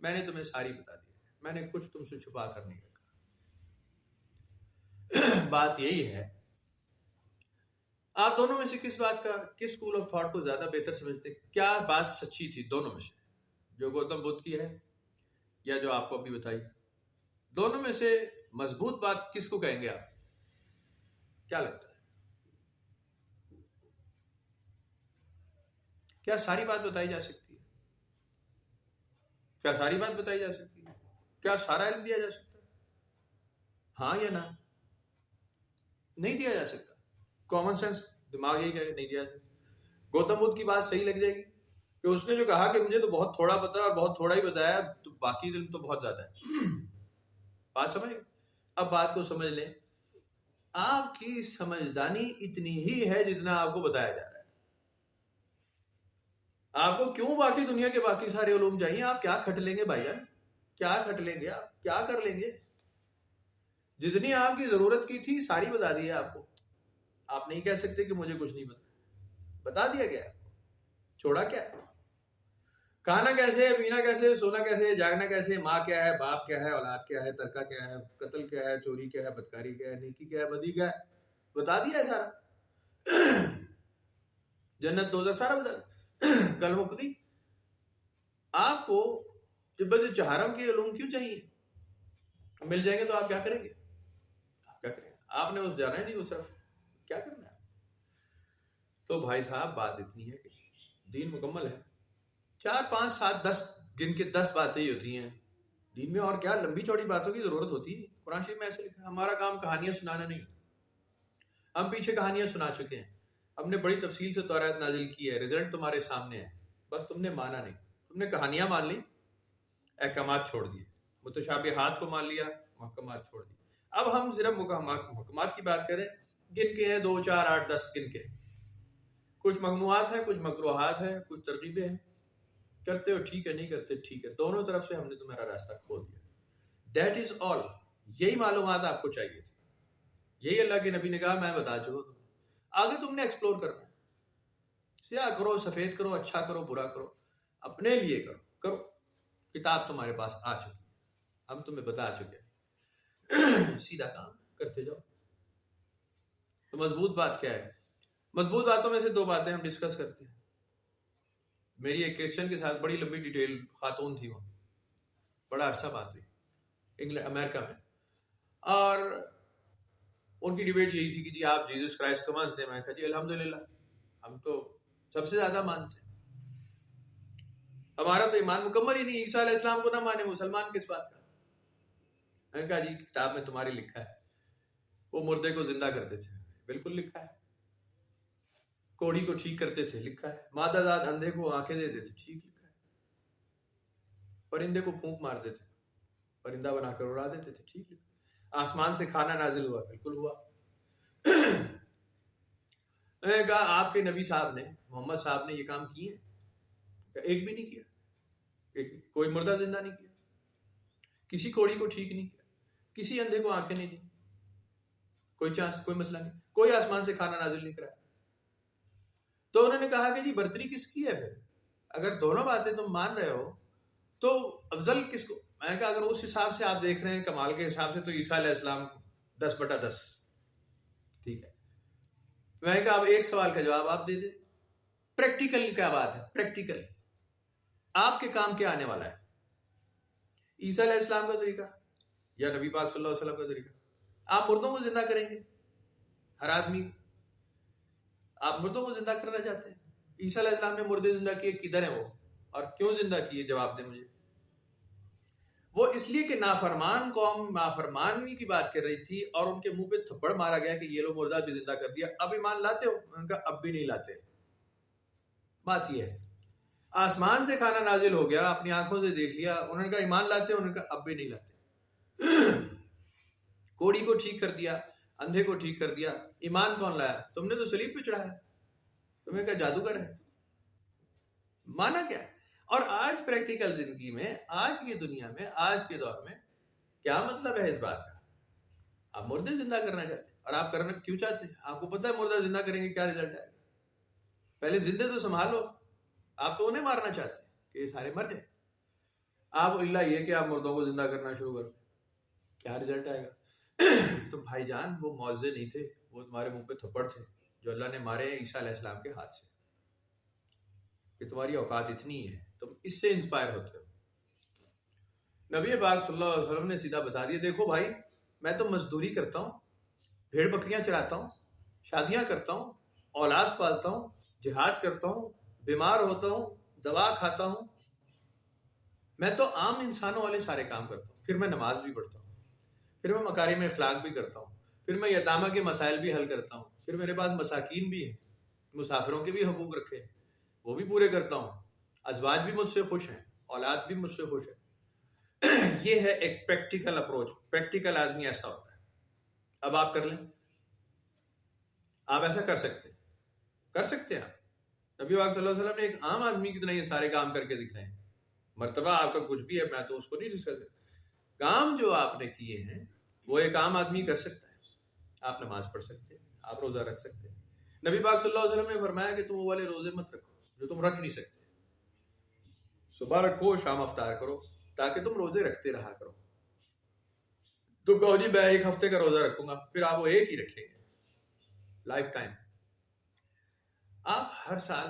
میں نے تمہیں ساری بتا دی، میں نے کچھ تم سے چھپا کر نہیں رکھا. بات یہی ہے، آپ دونوں میں سے کس بات کا، کس اسکول آف تھاٹ کو زیادہ بہتر سمجھتے؟ کیا بات سچی تھی دونوں میں سے، جو گوتم بدھ کی ہے یا جو آپ کو ابھی بتائی؟ دونوں میں سے مضبوط بات کس کو کہیں گے آپ؟ کیا لگتا ہے؟ کیا ساری بات بتائی جا سکتی ہے؟ کیا ساری بات بتائی جا سکتی ہے؟ کیا سارا علم دیا جا سکتا ہے؟ ہاں یا نہ؟ نہیں دیا جا سکتا. کامن سینس دماغ یہی کہ نہیں دیا جاتا. گوتم بدھ کی بات صحیح لگ جائے گی کہ اس نے جو کہا کہ مجھے تو بہت تھوڑا پتا ہے اور بہت تھوڑا ہی بتایا، تو باقی علم تو بہت زیادہ ہے. بات سمجھ؟ اب بات کو سمجھ لیں. آپ کی سمجھدانی اتنی ہی ہے جتنا آپ کو بتایا جا رہا ہے. آپ کو کیوں باقی دنیا کے باقی سارے علوم چاہیے؟ آپ کیا کھٹ لیں گے بھائی جان؟ کیا کھٹ لیں گے؟ آپ کیا کر لیں گے؟ جتنی آپ کی ضرورت کی تھی ساری بتا دی ہے آپ کو. آپ نہیں کہہ سکتے کہ مجھے کچھ نہیں بتا دیا گیا. چھوڑا کیا؟ کھانا کیسے ہے، پینا کیسے ہے، سونا کیسے ہے، جاگنا کیسے ہے، ماں کیا ہے، باپ کیا ہے، اولاد کیا ہے، ترکہ کیا ہے، قتل کیا ہے، چوری کیا ہے، بدکاری کیا ہے، نیکی کیا ہے، بدی کیا ہے، بتا دیا ہے سارا. جنت دوزخ سارا بتا دیا. کل مکتی. آپ کو جبت چہارم کے علوم کیوں چاہیے؟ مل جائیں گے تو آپ کیا کریں گے؟ آپ کیا کریں گے؟ آپ نے اس جانا ہے نہیں اس طرف، کیا کرنا ہے؟ تو بھائی صاحب بات اتنی ہے کہ دین مکمل ہے. 4 5 7 10 گن کے 10 باتیں ہی ہوتی ہیں دین میں، اور کیا لمبی چوڑی باتوں کی ضرورت ہوتی ہے؟ قرآن شریف میں ایسے لکھا ہے. ہمارا کام کہانیاں سنانا نہیں. ہم پیچھے کہانیاں سنا چکے ہیں، ہم نے بڑی تفصیل سے تورات نازل کی ہے، رزلٹ تمہارے سامنے ہے، بس تم نے مانا نہیں. تم نے کہانیاں مان لی، احکامات چھوڑ دیے. متشابہات کو مان لیا، محکمات چھوڑ دی. اب ہم صرف محکمات کی بات کریں. گن کے ہیں 2 4 8 10 گن کے. کچھ ممنوعات ہیں، کچھ مکروہات ہیں، کچھ ترغیبیں ہیں. کرتے ہو ٹھیک ہے، نہیں کرتے ٹھیک ہے، دونوں طرف سے ہم نے تمہارا راستہ کھول دیا. دیٹ از آل. یہی معلومات آپ کو چاہیے تھی. یہی اللہ کے نبی نے کہا میں بتا چکا تم. آگے تم نے ایکسپلور کرنا ہے. سیاہ کرو، سفید کرو، اچھا کرو، برا کرو، اپنے لیے کرو. کتاب تمہارے پاس آ چکی ہے، ہم تمہیں بتا چکے ہیں. سیدھا کام کرتے جاؤ. تو مضبوط بات کیا ہے؟ مضبوط باتوں میں سے 2 باتیں ہم ڈسکس کرتے ہیں. میری ایک کرسچن کے ساتھ بڑی لمبی ڈیٹیل، خاتون تھی، وہ بڑا عرصہ بات ہوئی انگلینڈ امریکہ میں، اور ان کی ڈیبیٹ یہی تھی کہ جی آپ جیسس کرائسٹ کو مانتے ہیں؟ میں کہا جی الحمدللہ ہم تو سب سے زیادہ مانتے ہیں. ہمارا تو ایمان مکمل ہی نہیں. عیسیٰ علیہ السلام کو نہ مانے مسلمان کس بات کا؟ میں نے کہا جی کتاب میں تمہاری لکھا ہے وہ مردے کو زندہ کرتے تھے، بالکل لکھا ہے. کوڑی کو ٹھیک کرتے تھے، لکھا ہے. مادہ داد اندھے کو آنکھیں دیتے تھے، ٹھیک لکھا ہے. پرندے کو پھونک مار دیتے، پرندہ بنا کر اڑا دیتے تھے، ٹھیک لکھا ہے. آسمان سے کھانا نازل ہوا، بالکل ہوا. میں نے کہا آپ کے نبی صاحب نے، محمد صاحب نے یہ کام کیے ہیں؟ ایک بھی نہیں کیا. کوئی مردہ زندہ نہیں کیا، کسی کوڑی کو ٹھیک نہیں کیا، کسی اندھے کو آنکھیں نہیں دی، کوئی چانس، کوئی مسئلہ نہیں، کوئی آسمان سے کھانا نازل نہیں کرایا. تو انہوں نے کہا کہ جی برتری کس کی ہے پھر؟ اگر دونوں باتیں تم مان رہے ہو تو افضل کس کو؟ میں نے کہا اگر اس حساب سے آپ دیکھ رہے ہیں، کمال کے حساب سے، تو عیسیٰ علیہ السلام 10/10. ٹھیک ہے. میں نے کہا اب ایک سوال کا جواب آپ دے دیں. پریکٹیکل کیا بات ہے؟ پریکٹیکل آپ کے کام کیا آنے والا ہے؟ عیسیٰ علیہ السلام کا طریقہ یا نبی پاک صلی اللہ علیہ وسلم کا طریقہ؟ آپ مردوں کو زندہ کریں گے؟ ہر آدمی آپ مردوں کو زندہ کرنا چاہتے ہیں؟ عیسیٰ علیہ السلام نے مردے زندہ کیے، کدھر ہیں وہ اور کیوں زندہ کیے؟ جواب دیں مجھے. وہ اس لیے کہ نافرمان قوم نافرمانی کی بات کر رہی تھی اور ان کے منہ پہ تھپڑ مارا گیا کہ یہ لو مردہ بھی زندہ کر دیا، اب ایمان لاتے ہو؟ ان کا اب بھی نہیں لاتے. بات یہ ہے. آسمان سے کھانا نازل ہو گیا، اپنی آنکھوں سے دیکھ لیا، انہوں نے کہا ایمان لاتے ہو؟ انہوں نے کہا اب بھی نہیں لاتے. کوڑی کو ٹھیک کر دیا، اندھے کو ٹھیک کر دیا، ایمان کون لایا؟ تم نے تو صلیب پہ چڑھایا. تمہیں کہا جادوگر ہے. مانا کیا؟ اور آج پریکٹیکل زندگی میں، آج کی دنیا میں، آج کے دور میں کیا مطلب ہے اس بات کا؟ آپ مردے زندہ کرنا چاہتے ہیں، اور آپ کرنا کیوں چاہتے ہیں؟ آپ کو پتہ ہے مردہ زندہ کریں گے کیا رزلٹ آئے گا. پہلے زندے تو سنبھالو. آپ تو انہیں مارنا چاہتے ہیں کہ یہ سارے مر جائیں. آپ اللہ یہ کہ آپ مردوں کو زندہ کرنا شروع کر دیں، کیا رزلٹ آئے گا؟ تو بھائی جان وہ معجزے نہیں تھے، وہ تمہارے منہ پہ تھپڑ تھے جو اللہ نے مارے ہیں عیسیٰ علیہ السلام کے ہاتھ سے. کہ تمہاری اوقات اتنی ہے، تم اس سے انسپائر ہوتے ہو. نبی پاک صلی اللہ علیہ وسلم نے سیدھا بتا دیا دیکھو بھائی میں تو مزدوری کرتا ہوں, بھیڑ بکریاں چراتا ہوں, شادیاں کرتا ہوں, اولاد پالتا ہوں, جہاد کرتا ہوں, بیمار ہوتا ہوں, دوا کھاتا ہوں. میں تو عام انسانوں والے سارے کام کرتا ہوں. پھر میں نماز بھی پڑھتا ہوں, پھر میں مکارم اخلاق بھی کرتا ہوں, پھر میں یتامہ کے مسائل بھی حل کرتا ہوں, پھر میرے پاس مساکین بھی ہیں, مسافروں کے بھی حقوق رکھے وہ بھی پورے کرتا ہوں, ازواج بھی مجھ سے خوش ہیں, اولاد بھی مجھ سے خوش ہے. یہ ہے ایک پریکٹیکل اپروچ. پریکٹیکل آدمی ایسا ہوتا ہے. اب آپ کر لیں, آپ ایسا کر سکتے ہیں آپ. نبی پاک صلی اللہ علیہ وسلم نے ایک عام آدمی کی طرح یہ سارے کام کر کے دکھائے ہیں. مرتبہ آپ کا کچھ بھی ہے, میں تو اس کو نہیں ڈسکس کرتا. کام جو آپ نے کیے ہیں وہ ایک عام آدمی کر سکتا ہے. آپ نماز پڑھ سکتے ہیں, آپ روزہ رکھ سکتے ہیں. نبی پاک صلی اللہ علیہ وسلم نے فرمایا کہ تم وہ والے روزے مت رکھو جو تم رکھ نہیں سکتے. صبح رکھو, شام افطار کرو, تاکہ تم روزے رکھتے رہا کرو. تم کہو جی میں ایک ہفتے کا روزہ رکھوں گا, پھر آپ وہ ایک ہی رکھیں گے لائف ٹائم. آپ ہر سال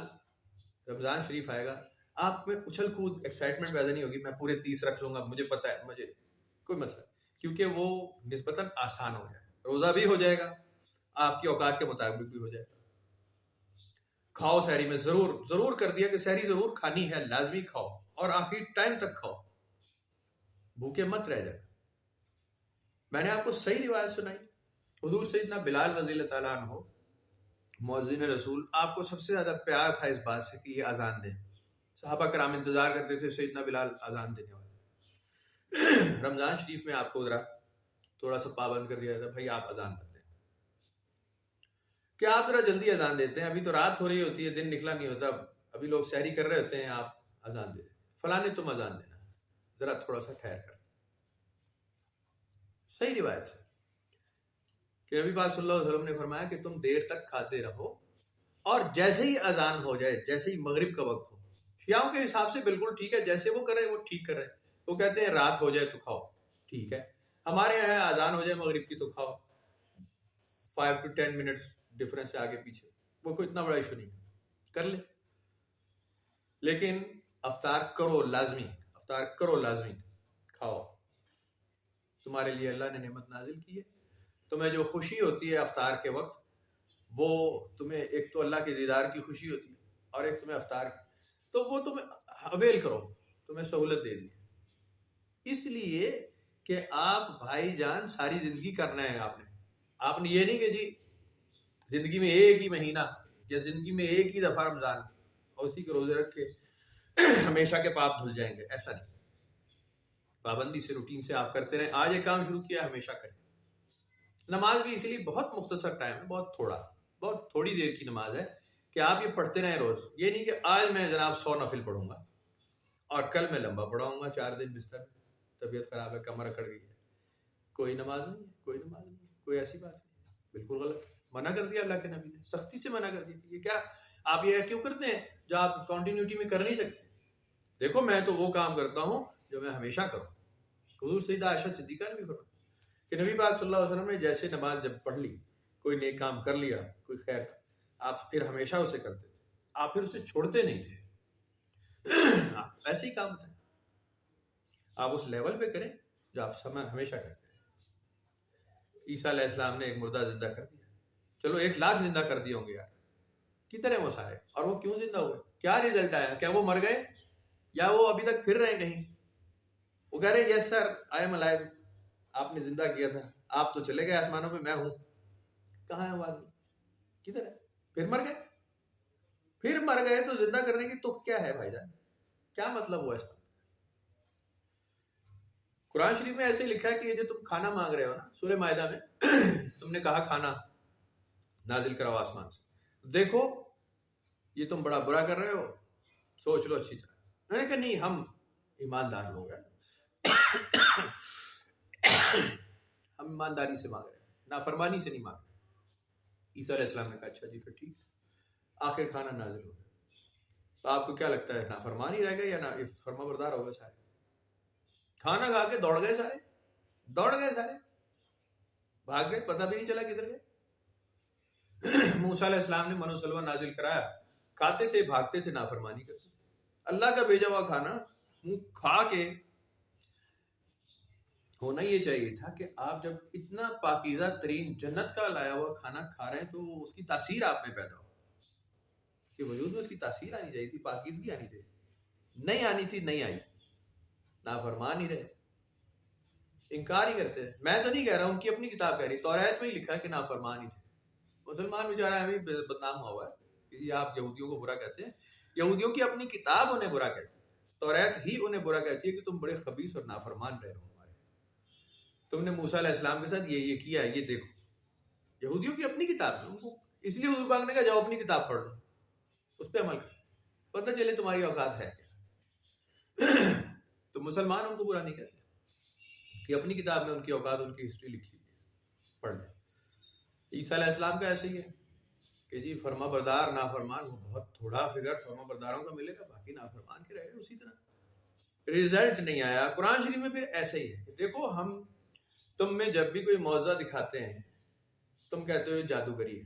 رمضان شریف آئے گا, آپ میں اچھل کود ایکسائٹمنٹ پیدا نہیں ہوگی, میں پورے 30 رکھ لوں گا, مجھے پتا ہے, مجھے کوئی مسئلہ, کیونکہ وہ نسبتاً آسان ہو جائے. روزہ بھی ہو جائے گا, آپ کی اوقات کے مطابق بھی ہو جائے گا. کھاؤ سحری میں, ضرور کر دیا کہ سحری ضرور کھانی ہے, لازمی کھاؤ, اور آخری ٹائم تک کھاؤ, بھوکے مت رہ جائے. میں نے آپ کو صحیح روایت سنائی. حضور سیدنا بلال رضی اللہ تعالیٰ عنہ مؤذن رسول, آپ کو سب سے زیادہ پیار تھا اس بات سے کہ یہ اذان دیں. صحابہ کرام انتظار کرتے تھے سیدنا بلال اذان دینے والے. رمضان شریف میں آپ کو ذرا تھوڑا سا پابند کر دیا تھا, بھائی آپ اذان کر دیں, کہ آپ ذرا جلدی اذان دیتے ہیں, ابھی تو رات ہو رہی ہوتی ہے, دن نکلا نہیں ہوتا, ابھی لوگ سحری کر رہے ہوتے ہیں, آپ اذان دے دیں. فلاں نے تم اذان دینا, ذرا تھوڑا سا ٹھہر کر. صحیح روایت ہے کہ نبی پاک صلی اللہ علیہ وسلم نے فرمایا کہ تم دیر تک کھاتے رہو, اور جیسے ہی اذان ہو جائے, جیسے ہی مغرب کا وقت ہو, شیعوں کے حساب سے بالکل ٹھیک ہے, جیسے وہ کر رہے ہیں وہ ٹھیک کر رہے ہیں. وہ کہتے ہیں رات ہو جائے تو کھاؤ, ٹھیک ہے. ہمارے یہاں اذان ہو جائے مغرب کی تو کھاؤ, 5 to 10 منٹس ڈفرینس ہے آگے پیچھے, وہ کوئی اتنا بڑا ایشو نہیں ہے, کر لے. لیکن افطار کرو لازمی, افطار کرو لازمی, کھاؤ. تمہارے لیے اللہ نے نعمت نازل کی ہے, تمہیں جو خوشی ہوتی ہے افطار کے وقت, وہ تمہیں ایک تو اللہ کے دیدار کی خوشی ہوتی ہے, اور ایک تمہیں افطار کی, تو وہ تمہیں اویل کرو, تمہیں سہولت دے دی. اس لیے کہ آپ بھائی جان ساری زندگی کرنا ہے آپ نے یہ نہیں کہ جی زندگی میں ایک ہی مہینہ یا زندگی میں ایک ہی دفعہ رمضان اور اسی کے روزے رکھ کے ہمیشہ کے پاپ دھل جائیں گے, ایسا نہیں. پابندی سے, روٹین سے آپ کرتے رہیں. آج ایک کام شروع کیا, ہمیشہ کریں. نماز بھی اسی لیے بہت مختصر ٹائم ہے, بہت تھوڑی دیر کی نماز ہے, کہ آپ یہ پڑھتے رہیں روز. یہ نہیں کہ آج میں جناب 100 نفل پڑھوں گا اور کل میں لمبا پڑھاؤں گا, 4 دن بستر میں, طبیعت خراب ہے, کمر اکڑ گئی ہے. کوئی نماز نہیں, کوئی ایسی بات نہیں, بالکل غلط. منع کر دیا اللہ کے نبی نے, سختی سے منع کر دی. یہ کیا آپ یہ کیوں کرتے ہیں جو آپ کنٹینیوٹی میں کر نہیں سکتے؟ دیکھو میں تو وہ کام کرتا ہوں جو میں ہمیشہ کروں. حضور سیدہ عائشہ صدیقہ نے بھی فرمایا کہ نبی پاک صلی اللہ علیہ وسلم نے جیسے نماز جب پڑھ لی, کوئی نیک کام کر لیا, کوئی خیر کا, آپ پھر ہمیشہ اسے کرتے تھے, آپ پھر اسے چھوڑتے نہیں تھے. ایسے ہی کام ہوتا ہے, آپ اس لیول پہ کریں جو آپ ہمیشہ کرتے ہیں. عیسیٰ علیہ السلام نے ایک مردہ زندہ کر دیا, چلو 1 لاکھ زندہ کر دیے ہوں گے یار, کدھر ہیں وہ سارے, اور وہ کیوں زندہ ہوئے, کیا رزلٹ آیا, کیا وہ مر گئے یا وہ ابھی تک پھر رہے ہیں کہیں؟ وہ کہہ رہے یس سر آئی ایم الائیو, آپ نے زندہ کیا تھا, آپ تو چلے گئے آسمانوں پہ, میں ہوں. کہاں ہے وہ آدمی, کدھر ہے؟ پھر مر گئے تو زندہ کرنے کی تو کیا ہے بھائی جان, کیا مطلب ہوا اس کا؟ قرآن شریف میں ایسے لکھا ہے کہ یہ جو تم کھانا مانگ رہے ہو نا, سورہ مائدہ میں تم نے کہا کھانا نازل کراؤ آسمان سے, دیکھو یہ تم بڑا برا کر رہے ہو, سوچ لو اچھی طرح. میں نے کہا نہیں, ہم ایماندار لوگ ہیں, ہم ایمانداری سے مانگ رہے ہیں, نافرمانی سے نہیں مانگ رہے. عیسیٰ علیہ السلام نے کہا اچھا جی پھر ٹھیک. آخر کھانا نازل ہو گیا, تو آپ کو کیا لگتا ہے نافرمان ہی رہ گئے یا فرما بردار ہو گئے سارے؟ کھانا کھا کے دوڑ گئے سارے, بھاگ گئے, پتہ بھی نہیں چلا کدھر گئے. موسیٰ علیہ السلام نے من و سلوہ نازل کرایا, کھاتے تھے, بھاگتے تھے, نافرمانی کرتے تھے. اللہ کا بھیجا ہوا کھانا منہ کھا کے ہونا یہ چاہیے تھا کہ آپ جب اتنا پاکیزہ ترین جنت کا لایا ہوا کھانا کھا رہے ہیں تو اس کی تاثیر آپ میں پیدا ہو کہ وجود میں اس کی تاثیر آنی چاہیے تھی، پاکیزگی آنی چاہیے، نہیں آنی تھی، نہیں آئی، نافرمان ہی رہے، انکار ہی کرتے ہیں۔ میں تو نہیں کہہ رہا ہوں، ان کی اپنی کتاب کہہ رہی، توریت میں ہی لکھا ہے کہ نافرمان ہی تھے۔ مسلمان بیچارہ ابھی بدنام ہوا ہے کہ یہ آپ یہودیوں کو برا کہتے ہیں، یہودیوں کی اپنی کتاب انہیں برا کہتی ہے، توریت ہی انہیں برا کہتی ہے کہ تم بڑے خبیث اور نافرمان رہے ہو ہمارے، تم نے موسیٰ علیہ السلام کے ساتھ یہ کیا ہے، یہ دیکھو۔ یہودیوں کی اپنی کتاب ہے، ان کو اس لیے حضور پاک نے کہا جاؤ اپنی کتاب پڑھ لو، اس پہ عمل کرو، پتہ چلے تمہاری اوقات ہے کیا۔ تو مسلمان ان کو برا نہیں کہتے کہ اپنی کتاب میں ان کی اوقات، ان کی ہسٹری لکھی ہوئی ہے، پڑھ لیں۔ عیسیٰ علیہ السلام کا ایسے ہی ہے کہ جی فرما بردار نافرمان، وہ بہت تھوڑا فگر فرما برداروں کا ملے گا، باقی نافرمان کے رہے گا اسی طرح، رزلٹ نہیں آیا۔ قرآن شریف میں پھر ایسے ہی ہے کہ دیکھو ہم تم میں جب بھی کوئی معجزہ دکھاتے ہیں تم کہتے ہو جادوگری ہے،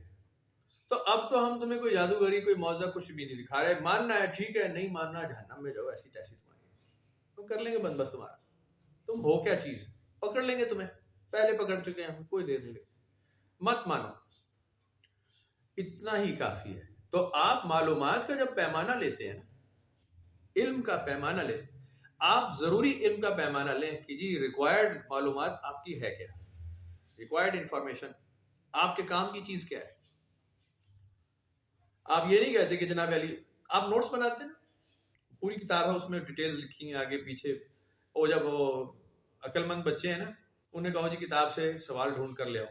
تو اب تو ہم تمہیں کوئی جادوگری کوئی معجزہ کچھ بھی نہیں دکھا رہے، ماننا ہے ٹھیک ہے، نہیں ماننا جہنم میں جاؤ، ایسی تیسی تمہاری، تو کر لیں گے بندوبست تمہارا، تم ہو کیا چیز، پکڑ لیں گے تمہیں، پہلے پکڑ چکے ہیں ہم، کوئی دیر نہیں لگے، مت مانو، اتنا ہی کافی ہے۔ تو آپ معلومات کا جب پیمانہ لیتے ہیں نا، علم کا پیمانہ لیتے ہیں، آپ ضروری علم کا پیمانہ لیں کہ جی ریکوائرڈ معلومات آپ کی ہے کیا، ریکوائرڈ انفارمیشن آپ کے کام کی چیز کیا ہے۔ آپ یہ نہیں کہتے کہ جناب علی، آپ نوٹس بناتے ہیں نا، پوری کتاب ہے اس میں ڈیٹیلز لکھی ہیں آگے پیچھے، اور جب وہ عقل مند بچے ہیں نا، انہیں کہو جی کتاب سے سوال ڈھونڈ کر لے آؤ،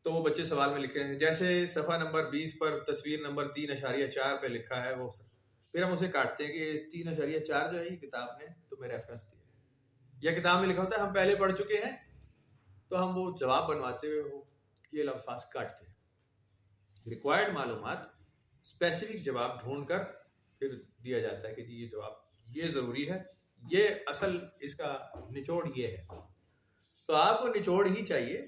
تو وہ بچے سوال میں لکھے ہیں، جیسے صفحہ نمبر 20 پر تصویر نمبر 3.4 پہ لکھا ہے، وہ پھر ہم اسے کاٹتے ہیں کہ 3.4 جو ہے یہ کتاب نے تمہیں ریفرنس دیا ہے، یا کتاب میں لکھا ہوتا ہے ہم پہلے پڑھ چکے ہیں، تو ہم وہ جواب بنواتے ہوئے وہ یہ الفاظ کاٹتے ہیں۔ ریکوائرڈ معلومات اسپیسیفک جواب ڈھونڈ کر پھر دیا جاتا ہے کہ جی یہ جواب یہ ضروری ہے، یہ اصل اس کا نچوڑ یہ ہے۔ تو آپ کو نچوڑ ہی چاہیے،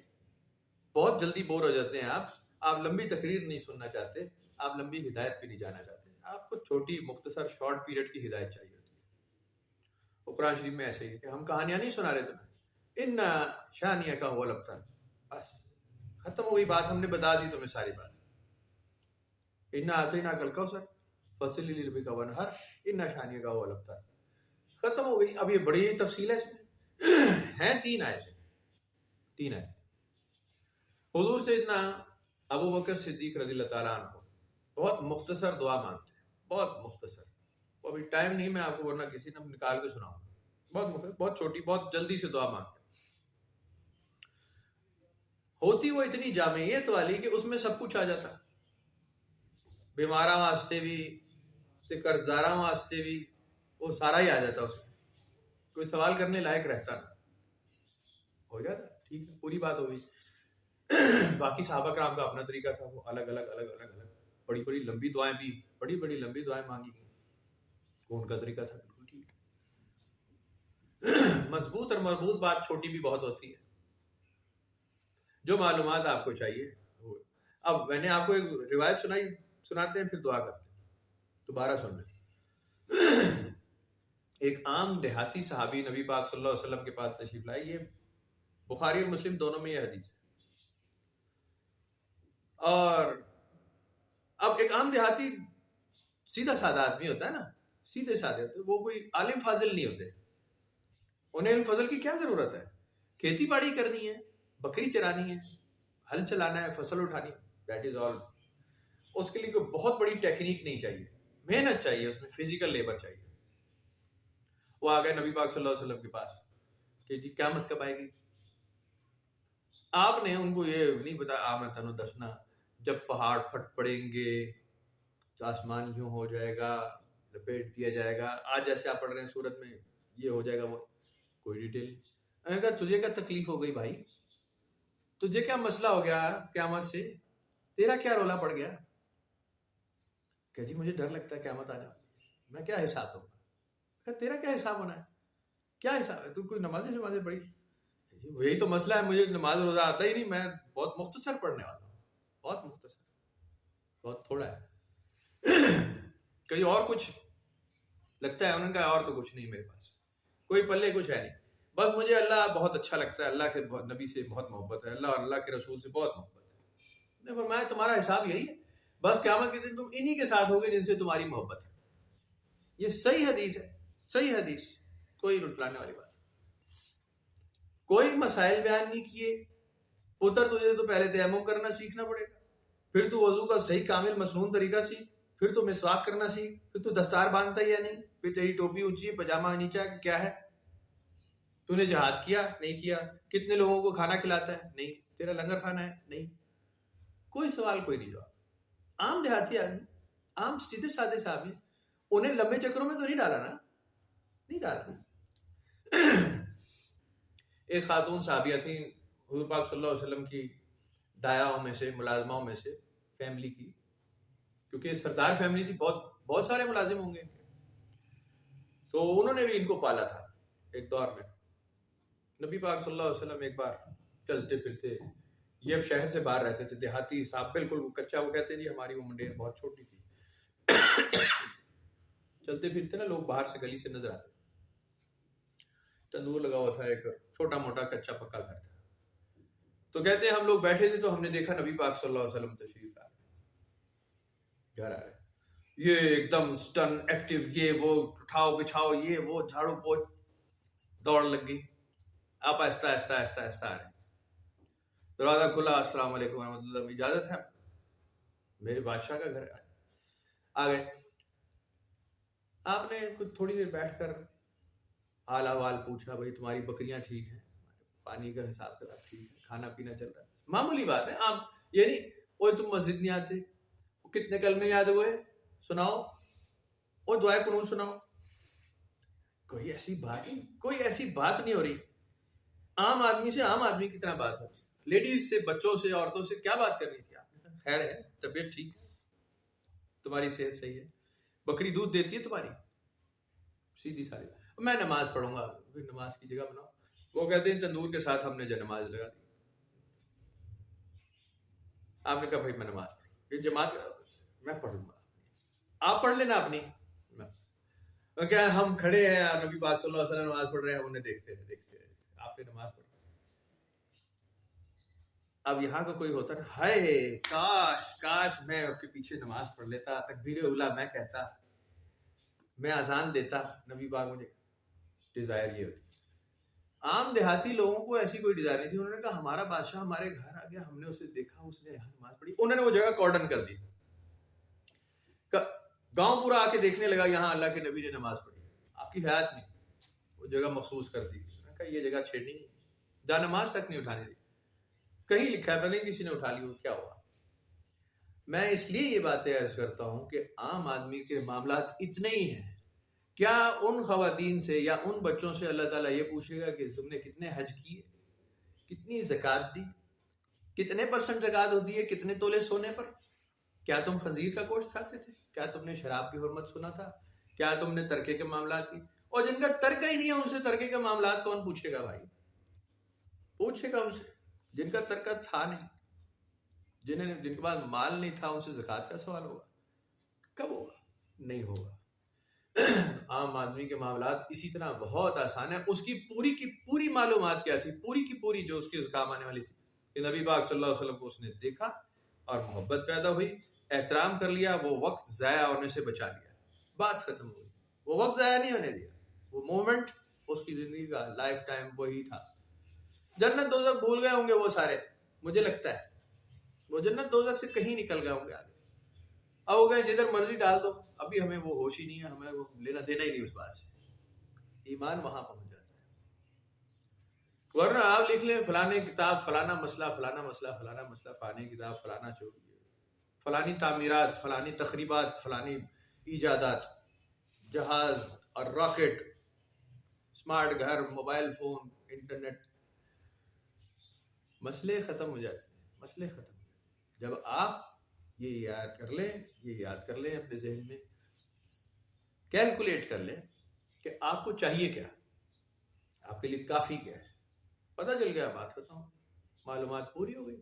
بہت جلدی بور ہو جاتے ہیں آپ لمبی تقریر نہیں سننا چاہتے، آپ لمبی ہدایت پہ نہیں جانا چاہتے، آپ کو چھوٹی مختصر شارٹ پیریڈ کی ہدایت چاہیے ہوتی ہے۔ اور قرآن شریف میں ایسے ہی ہے کہ ہم کہانیاں نہیں سنا رہے تمہیں، ان شانیہ کا ہوا الابتر، بس ختم ہو گئی بات، ہم نے بتا دی تمہیں ساری بات۔ انا اعطیناک الکوثر فصلی لربک وانحر ان شانیہ کا ہوا الابتر، ختم ہو گئی۔ اب یہ بڑی تفصیل ہے، اس میں ہیں 3 آیتیں۔ حضور سے اتنا ابو بکر صدیق رضی اللہ تعالیٰ عنہ بہت مختصر دعا مانگتے ہیں، بہت مختصر، ابھی ٹائم نہیں میں آپ کو ورنہ کسی نے نکال کے سناؤں، بہت مختصر، بہت چھوٹی، بہت جلدی سے دعا مانگتے ہیں، ہوتی وہ اتنی جامعیت والی کہ اس میں سب کچھ آ جاتا، بیماراں واسطے بھی تے قرضداراں واسطے بھی، وہ سارا ہی آ جاتا، اس میں کوئی سوال کرنے لائق رہتا نہ، ہو جاتا، ٹھیک ہے، پوری بات ہو گئی۔ باقی صحابہ کرام کا اپنا طریقہ تھا، وہ الگ الگ بڑی لمبی دعائیں بھی، بڑی لمبی دعائیں مانگی گئی، وہ ان کا طریقہ تھا، بالکل ٹھیک۔ مضبوط اور مربوط بات چھوٹی بھی بہت ہوتی ہے، جو معلومات آپ کو چاہیے۔ اب میں نے آپ کو ایک روایت سناتے ہیں، پھر دعا کرتے ہیں، دوبارہ سن لیں۔ ایک عام دیہاتی صحابی نبی پاک صلی اللہ علیہ وسلم کے پاس تشریف لائے، یہ بخاری اور مسلم دونوں میں یہ حدیث ہے۔ اور اب ایک عام دیہاتی سیدھا سادہ آدمی ہوتا ہے نا، سیدھے سادے ہوتے، وہ کوئی عالم فاضل نہیں ہوتے، انہیں علم فضل کی کیا ضرورت ہے، کھیتی باڑی کرنی ہے، بکری چرانی ہے، ہل چلانا ہے، فصل اٹھانی، دیٹ از آل۔ اس کے لیے کوئی بہت بڑی ٹیکنیک نہیں چاہیے، محنت چاہیے، اس میں فزیکل لیبر چاہیے۔ وہ آ گئے نبی پاک صلی اللہ علیہ وسلم کے پاس کہ جی قیامت کب آئے گی؟ آپ نے ان کو یہ نہیں بتایا آمتن و دسنا، جب پہاڑ پھٹ پڑیں گے، آسمان یوں ہو جائے گا، لپیٹ دیا جائے گا، آج جیسے آپ پڑھ رہے ہیں سورت میں یہ ہو جائے گا، وہ کوئی ڈیٹیل نہیں۔ میں نے کہا تجھے کیا تکلیف ہو گئی بھائی، تجھے کیا مسئلہ ہو گیا قیامت سے، تیرا کیا رولا پڑ گیا؟ کہ جی مجھے ڈر لگتا ہے قیامت آنے والی، میں کیا حساب دوں گا؟ تیرا کیا حساب ہونا ہے، کیا حساب ہے، تو کوئی نمازیں پڑھی؟ یہی تو مسئلہ ہے، مجھے نماز روزہ آتا ہی نہیں، میں بہت مختصر پڑھنے والا ہوں، بہت مختصر، بہت تھوڑا ہے۔ کہیں اور کچھ لگتا ہے، انہوں نے کہا اور تو کچھ نہیں میرے پاس، کوئی پلے کچھ ہے نہیں، بس مجھے اللہ بہت اچھا لگتا ہے, اللہ کے نبی سے بہت محبت ہے, اللہ اور اللہ کے رسول سے بہت محبت ہے. میں فرمایا تمہارا حساب یہی ہے, بس قیامت کے دن تم انہی کے ساتھ ہوگے جن سے تمہاری محبت ہے. یہ صحیح حدیث ہے, صحیح حدیث, کوئی رٹلانے والی بات, کوئی مسائل بیان نہیں کیے. پتر تجھے تو پہلے تیمم کرنا سیکھنا پڑے گا, پھر تو وضو کا صحیح کامل مسنون طریقہ سیکھ, پھر تو مسواک کرنا سیکھ, پھر تو دستار باندھتا ہے یا نہیں, پھر تیری ٹوپی اونچی ہے, پاجامہ نیچا ہے, کیا ہے, تو نے جہاد کیا نہیں کیا, کتنے لوگوں کو کھانا کھلاتا ہے نہیں, تیرا لنگر کھانا ہے نہیں. کوئی سوال کوئی نہیں جواب. عام دیہاتی آدمی, عام سیدھے سادے صاحب ہیں, انہیں لمبے چکروں میں تو نہیں ڈالا نا, نہیں ڈالا. ایک خاتون صحابیہ تھیں حضور پاک صلی اللہ علیہ وسلم کی دایاؤں میں سے, ملازماؤں میں سے, فیملی کی, کیونکہ سردار فیملی تھی, بہت سارے ملازم ہوں گے, تو انہوں نے بھی ان کو پالا تھا. ایک دور میں نبی پاک صلی اللہ علیہ وسلم ایک بار چلتے پھرتے, یہ اب شہر سے باہر رہتے تھے, دیہاتی صاحب بالکل کچا, وہ کہتے ہیں جی ہماری وہ منڈیر بہت چھوٹی تھی. چلتے پھرتے نا لوگ باہر سے گلی سے نظر آتے, تندور لگا ہوا تھا, ایک چھوٹا موٹا کچا پکا گھر تھا. تو کہتے ہیں ہم لوگ بیٹھے تھے تو ہم نے دیکھا نبی پاک صلی اللہ علیہ وسلم تشریف لا رہے, گھر آ رہے, یہ ایک دم سٹن ایکٹیو, یہ وہ اٹھاؤ بچھاؤ, یہ وہ جھاڑو پوچھ, دوڑ لگ گئی. آپ آہستہ آہستہ آہستہ آہستہ آ رہے ہیں, دروازہ کھلا, السلام علیکم ورحمۃ اللہ, اجازت ہے, میرے بادشاہ کا گھر ہے. آ گئے. آپ نے کچھ تھوڑی دیر بیٹھ کر حال احوال پوچھا, بھائی تمہاری بکریاں ٹھیک ہیں, پانی کا حساب کتاب ٹھیک ہے, کھانا پینا چل رہا ہے, معمولی بات ہے. عام, یہ نہیں وہ تم مسجد نہیں آتے, کتنے کلمے یاد ہوئے سناؤ, اور دعائے قنوت سناؤ. کوئی ایسی بات نہیں ہو رہی. عام آدمی سے عام آدمی کی طرح بات ہوتی, لیڈیز سے, بچوں سے, عورتوں سے کیا بات کرنی تھی. آپ نے کہا خیر ہے, طبیعت ٹھیک ہے, تمہاری صحت صحیح ہے, بکری دودھ دیتی ہے تمہاری, سیدھی ساری. میں نماز پڑھوں گا, پھر نماز کی جگہ بناؤ. وہ کہتے ہیں تندور کے ساتھ ہم نے جو نماز لگا دی. آپ نے کہا بھائی میں نماز پڑھوں, جماعت میں پڑھوں گا, آپ پڑھ لینا اپنی. کیا ہم کھڑے ہیں, نبی پاک صلی اللہ علیہ وسلم نماز پڑھ رہے ہیں, انہیں دیکھتے رہے, آپ نے نماز پڑھی. اب یہاں کا کوئی ہوتا نا, ہائے کاش میں آپ کے پیچھے نماز پڑھ لیتا, تکبیر اولیٰ میں کہتا, میں اذان دیتا. نبی پاک, مجھے ڈیزائر یہ ہوتی. عام دیہاتی لوگوں کو ایسی کوئی ڈیزائر نہیں تھی. انہوں نے کہا ہمارا بادشاہ ہمارے گھر آ گیا, ہم نے اسے دیکھا, اس نے یہاں نماز پڑھی. انہوں نے وہ جگہ کارڈن کر دی, گاؤں پورا آ کے دیکھنے لگا یہاں اللہ کے نبی نے نماز پڑھی. آپ کی حیات نہیں, وہ جگہ مخصوص کر دی. کہا یہ جگہ چھیڑنی نہیں, جا نماز تک نہیں اٹھانے دی. کہیں لکھا ہے, پہلے کسی نے اٹھا لی ہو, کیا ہوا. میں اس لیے یہ باتیں عرض کرتا ہوں کہ عام آدمی کے معاملات اتنے ہی ہیں. کیا ان خواتین سے یا ان بچوں سے اللہ تعالیٰ یہ پوچھے گا کہ تم نے کتنے حج کیے, کتنی زکوٰۃ دی, کتنے % زکوٰۃ ہوتی ہے کتنے تولے سونے پر, کیا تم خنزیر کا گوشت کھاتے تھے, کیا تم نے شراب کی حرمت سنا تھا, کیا تم نے ترکے کے معاملات کی. اور جن کا ترکہ ہی نہیں ہے ان سے ترکے کے معاملات کون پوچھے گا بھائی, پوچھے گا ان سے جن کا ترکہ تھا نہیں, جن کے پاس مال نہیں تھا, ان سے زکوٰۃ کا سوال ہوگا, کب ہوگا, نہیں ہوگا. عام آدمی کے معاملات اسی طرح بہت آسان ہے. اس کی پوری معلومات کیا تھی, پوری کی پوری جو اس کے کام آنے والی تھی, کہ نبی پاک صلی اللہ علیہ وسلم کو اس نے دیکھا اور محبت پیدا ہوئی, احترام کر لیا, وہ وقت ضائع ہونے سے بچا لیا, بات ختم ہوئی. وہ وقت ضائع نہیں ہونے دیا, وہ مومنٹ اس کی زندگی کا لائف ٹائم وہی تھا. جنت دوزخ بھول گئے ہوں گے وہ سارے, مجھے لگتا ہے وہ جنت دوزخ سے کہیں نکل گئے ہوں گے آگے. اب وہ کہیں جدھر مرضی ڈال دو, ابھی ہمیں وہ ہوش ہی نہیں ہے, ہمیں وہ لینا دینا ہی نہیں اس بات سے. ایمان وہاں پہنچ جاتا ہے. ورنہ آپ لکھ لیں فلانے کتاب فلانا مسئلہ, فلانا مسئلہ, فلانا مسئلہ, فلانے کتاب فلانا چوری, فلانی تعمیرات, فلانی تخریبات, فلانی ایجادات, جہاز اور راکٹ, اسمارٹ گھر, موبائل فون, انٹرنیٹ, مسئلے ختم ہو جاتے ہیں, مسئلے ختم ہو جاتے ہیں. جب آپ یہ یاد کر لیں اپنے ذہن میں, کیلکولیٹ کر لیں کہ آپ کو چاہیے کیا, آپ کے لیے کافی کیا ہے, پتہ چل گیا, بات کرتا ہوں, معلومات پوری ہو گئی.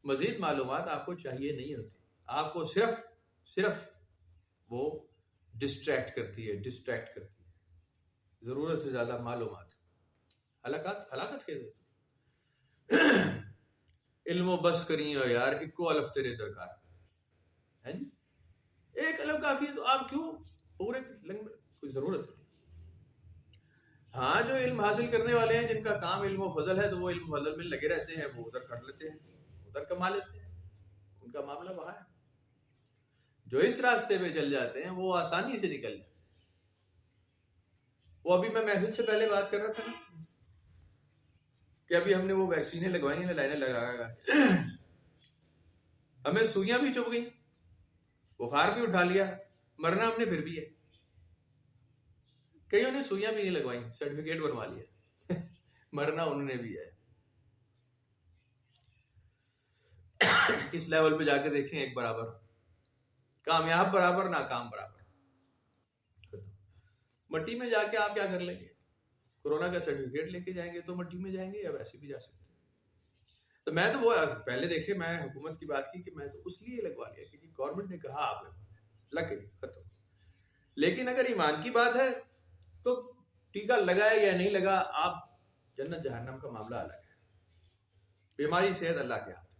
مزید معلومات آپ کو چاہیے نہیں ہوتی, آپ کو صرف وہ ڈسٹریکٹ کرتی ہے, ضرورت سے زیادہ معلومات. ہلاکت خیز علم و بس کری ہو یار، اکو الف تیرے درکار ہے جی، ایک الف کافی ہے، تو آپ کیوں پورے لنگ میں؟ کوئی ضرورت نہیں. ہاں جو علم حاصل کرنے والے ہیں، جن کا کام علم و فضل ہے، تو وہ علم و فضل میں لگے رہتے ہیں، وہ ادھر کر لیتے ہیں، ادھر کما لیتے ہیں، ان کا معاملہ وہاں ہے. جو اس راستے پہ چل جاتے ہیں وہ آسانی سے نکل جاتے ہیں. وہ ابھی میں محفل سے پہلے بات کر رہا تھا نا کہ ابھی ہم نے وہ ویکسینیں لگوائی ہیں، لائنیں لگا ہمیں سوئیاں بھی چپ گئی، بخار بھی اٹھا لیا، مرنا ہم نے پھر بھی ہے. کئیوں نے سوئیاں بھی نہیں لگوائی، سرٹیفکیٹ بنوا لیا، مرنا انہوں نے بھی ہے. اس لیول پہ جا کے دیکھیں، ایک برابر، کامیاب برابر، ناکام برابر. مٹی میں جا کے آپ کیا کر لیں گے؟ کورونا کا سرٹیفکیٹ لے کے جائیں گے تو مٹی میں جائیں گے، یا ویسے بھی جا سکتے ہیں؟ تو میں تو وہ پہلے دیکھے، میں حکومت کی بات کی کہ میں تو اس لیے لگوا لیا کہ گورنمنٹ نے کہا آپ لگ گئی، ختم. لیکن اگر ایمان کی بات ہے تو ٹیکہ لگائے یا نہیں لگا، آپ جنت جہنم کا معاملہ الگ ہے. بیماری صحت اللہ کے ہاتھ،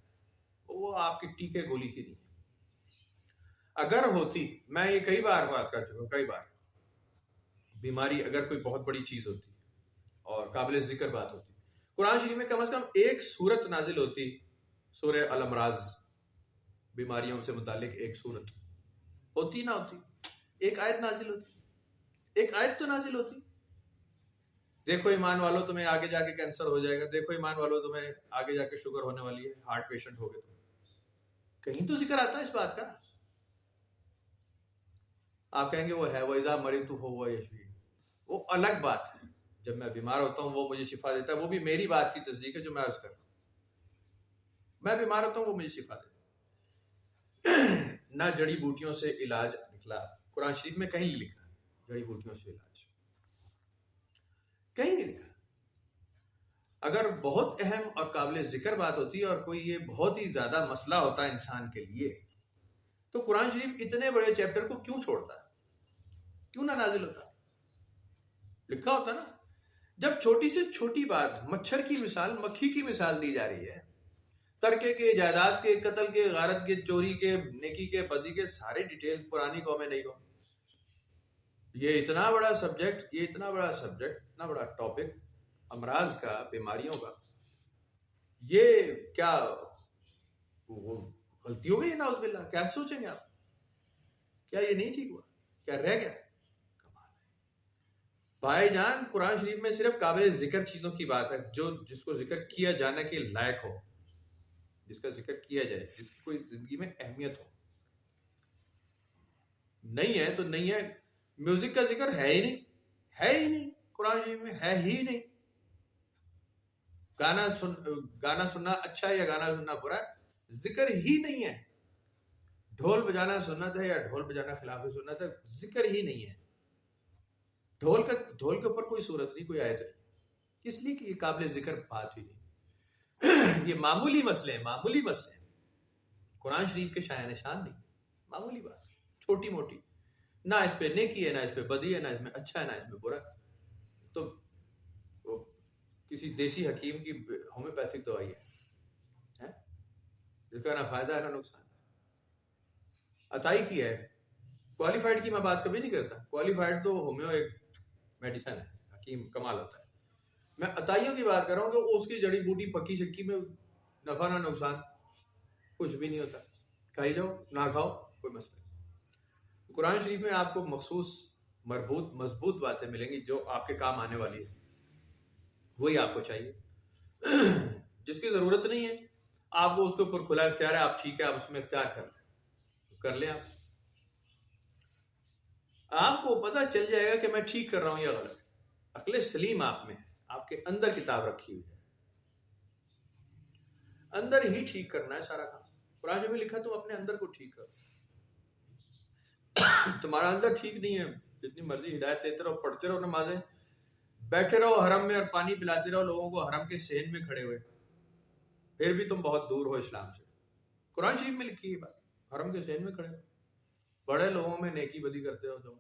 وہ آپ کے ٹیکے گولی کی نہیں. اگر ہوتی، میں یہ کئی بار بات کر چکا ہوں، کئی بار، بیماری اگر کوئی بہت بڑی چیز ہوتی اور قابل ذکر بات ہوتی، قرآن شریف میں کم از کم ایک سورت نازل ہوتی، سورہ الامراض، بیماریوں سے متعلق ایک سورت ہوتی، نہ ہوتی ایک آیت نازل ہوتی، ایک آیت تو نازل ہوتی. دیکھو ایمان والو، تمہیں آگے جا کے کینسر ہو جائے گا، دیکھو ایمان والو تمہیں آگے جا کے شوگر ہونے والی ہے، ہارٹ پیشنٹ ہوگے تم. کہیں تو ذکر آتا ہے اس بات کا؟ آپ کہیں گے وہ ہے وَإِذَا مَرِضْتُ فَهُوَ يَشْفِينِ، وہ الگ بات ہے. جب میں بیمار ہوتا ہوں وہ مجھے شفا دیتا ہے، وہ بھی میری بات کی تصدیق ہے جو میں عرض کر رہا ہوں. میں بیمار ہوتا ہوں وہ مجھے شفا دیتا ہے. نہ جڑی بوٹیوں سے علاج نکلا، قرآن شریف میں کہیں نہیں لکھا جڑی بوٹیوں سے علاج، کہیں نہیں لکھا. اگر بہت اہم اور قابل ذکر بات ہوتی ہے اور کوئی یہ بہت ہی زیادہ مسئلہ ہوتا ہے انسان کے لیے، تو قرآن شریف اتنے بڑے چیپٹر کو کیوں چھوڑتا ہے؟ کیوں نہ نازل ہوتا؟ لکھا ہوتا نا. جب چھوٹی سے چھوٹی بات، مچھر کی مثال، مکھی کی مثال دی جا رہی ہے، ترکے کے، جائیداد کے، قتل کے، غارت کے، چوری کے، نیکی کے، بدی کے، سارے ڈیٹیل پرانی قوم ہے، نئی قوم. یہ اتنا بڑا سبجیکٹ، اتنا بڑا ٹاپک امراض کا، بیماریوں کا، یہ کیا وہ غلطی ہو گئی؟ نعوذ باللہ. کیا سوچیں گے آپ؟ کیا یہ نہیں ٹھیک ہوا؟ کیا رہ گیا؟ بھائی جان، قرآن شریف میں صرف قابل ذکر چیزوں کی بات ہے، جس کو ذکر کیا جانے کے لائق ہو، جس کا ذکر کیا جائے، جس کی کوئی زندگی میں اہمیت ہو. نہیں ہے تو نہیں ہے. میوزک کا ذکر ہے ہی نہیں، ہے ہی نہیں، قرآن شریف میں ہے ہی نہیں. گانا سننا اچھا ہے یا گانا سننا برا ہے، ذکر ہی نہیں ہے. ڈھول بجانا سنت ہے یا ڈھول بجانا خلاف سنت ہے، ذکر ہی نہیں ہے. ڈھول کے اوپر کوئی صورت نہیں، کوئی آیت نہیں، اس لیے کہ یہ قابل ذکر بات ہی نہیں. یہ معمولی مسئلے ہیں، قرآن شریف کے شایان نشان نہیں، معمولی بات، چھوٹی موٹی. نہ اس پہ نیکی ہے، نہ اس پہ بدی ہے، نہ اس میں اچھا ہے، نہ اس میں برا. تو کسی دیسی حکیم کی ہومیوپیتھک دوائی ہے جس کا نہ فائدہ ہے نہ نقصان. عطائی کی ہے، کوالیفائڈ کی میں بات کبھی نہیں کرتا. کوالیفائڈ تو ہومیو ایک میڈیسن ہے، حکیم کمال ہوتا ہے. میں عطائیوں کی بات کر رہا ہوں کہ اس کی جڑی بوٹی پکی شکی میں نفع نہ نقصان کچھ بھی نہیں ہوتا. کھائی جاؤ، نہ کھاؤ، کوئی مسئلہ نہیں. قرآن شریف میں آپ کو مخصوص مربوط مضبوط باتیں ملیں گی جو آپ کے کام آنے والی ہے، وہی آپ کو چاہیے. جس کی ضرورت نہیں ہے آپ کو اس کے اوپر کھلا اختیار ہے، آپ ٹھیک ہے، آپ اس میں اختیار کر لیں. آپ کو پتہ چل جائے گا کہ میں ٹھیک کر رہا ہوں یا غلط. عقل سلیم آپ میں ہے، آپ کے اندر کتاب رکھی ہوئی ہے، اندر ہی ٹھیک کرنا ہے سارا کام. قرآن میں لکھا تم اپنے اندر کو ٹھیک کرو. تمہارا اندر ٹھیک نہیں ہے، جتنی مرضی ہدایت دیتے رہو، پڑھتے رہو نمازیں، بیٹھے رہو حرم میں اور پانی پلاتے رہو لوگوں کو حرم کے صحن میں کھڑے ہوئے، پھر بھی تم بہت دور ہو اسلام سے. قرآن شریف میں لکھی ہے بات، حرم کے صحن میں کھڑے ہو، بڑے لوگوں میں نیکی بدی کرتے رہو. تم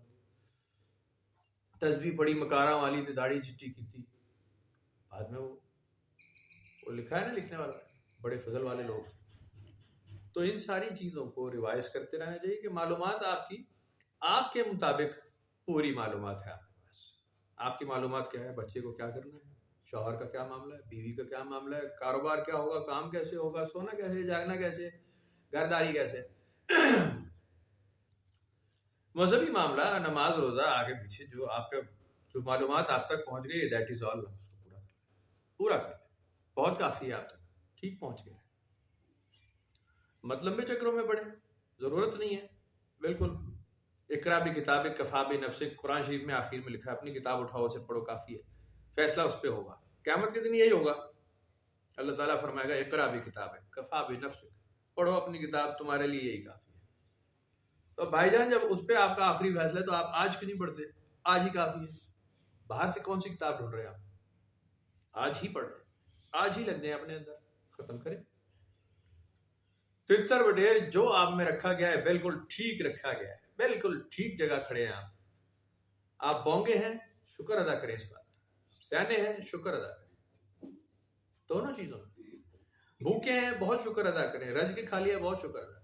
تسبیح پڑھی، مکاراں والی تے داڑھی چٹی کی تھی، بعد میں وہ لکھا ہے نا لکھنے والا بڑے فضل والے لوگ. تو ان ساری چیزوں کو ریوائز کرتے رہنا چاہیے کہ معلومات آپ کے مطابق پوری معلومات ہے آپ کے پاس. آپ کی معلومات کیا ہے؟ بچے کو کیا کرنا ہے، شوہر کا کیا معاملہ ہے، بیوی کا کیا معاملہ ہے، کاروبار کیا ہوگا، کام کیسے ہوگا، سونا کیسے، جاگنا کیسے، گھرداری کیسے. مذہبی معاملہ، نماز روزہ آگے پیچھے جو معلومات آپ تک پہنچ گئی دیٹ از آل، اس کو پورا کر لیں. بہت کافی ہے آپ تک، ٹھیک پہنچ گئے. مطلب میں چکروں میں پڑے ضرورت نہیں ہے. بالکل اقرا بھی کتاب کفا بھی نفسک، قرآن شریف میں آخر میں لکھا ہے اپنی کتاب اٹھاؤ اسے پڑھو کافی ہے. فیصلہ اس پہ ہوگا قیامت کے دن، یہی ہوگا. اللہ تعالیٰ فرمائے گا اقرا بھی کتاب کفا بھی نفسک، پڑھو اپنی کتاب، تمہارے لیے یہی کافی ہے. تو بھائی جان جب اس پہ آپ کا آخری فیصلہ ہے تو آپ آج کیوں نہیں پڑھتے؟ آج ہی کافی ہے. باہر سے کون سی کتاب ڈھونڈ رہے ہیں آپ؟ آج ہی پڑھ رہے، آج ہی لگ جائیں اپنے اندر، ختم کریں. فطر بٹیر جو آپ میں رکھا گیا ہے بالکل ٹھیک رکھا گیا ہے، بالکل ٹھیک جگہ کھڑے ہیں آپ بونگے ہیں، شکر ادا کریں اس بات. سیانے ہیں، شکر ادا کریں دونوں چیزوں میں. بھوکے ہیں، بہت شکر ادا کریں. رج کے کھا لیا، بہت شکر ادا کریں.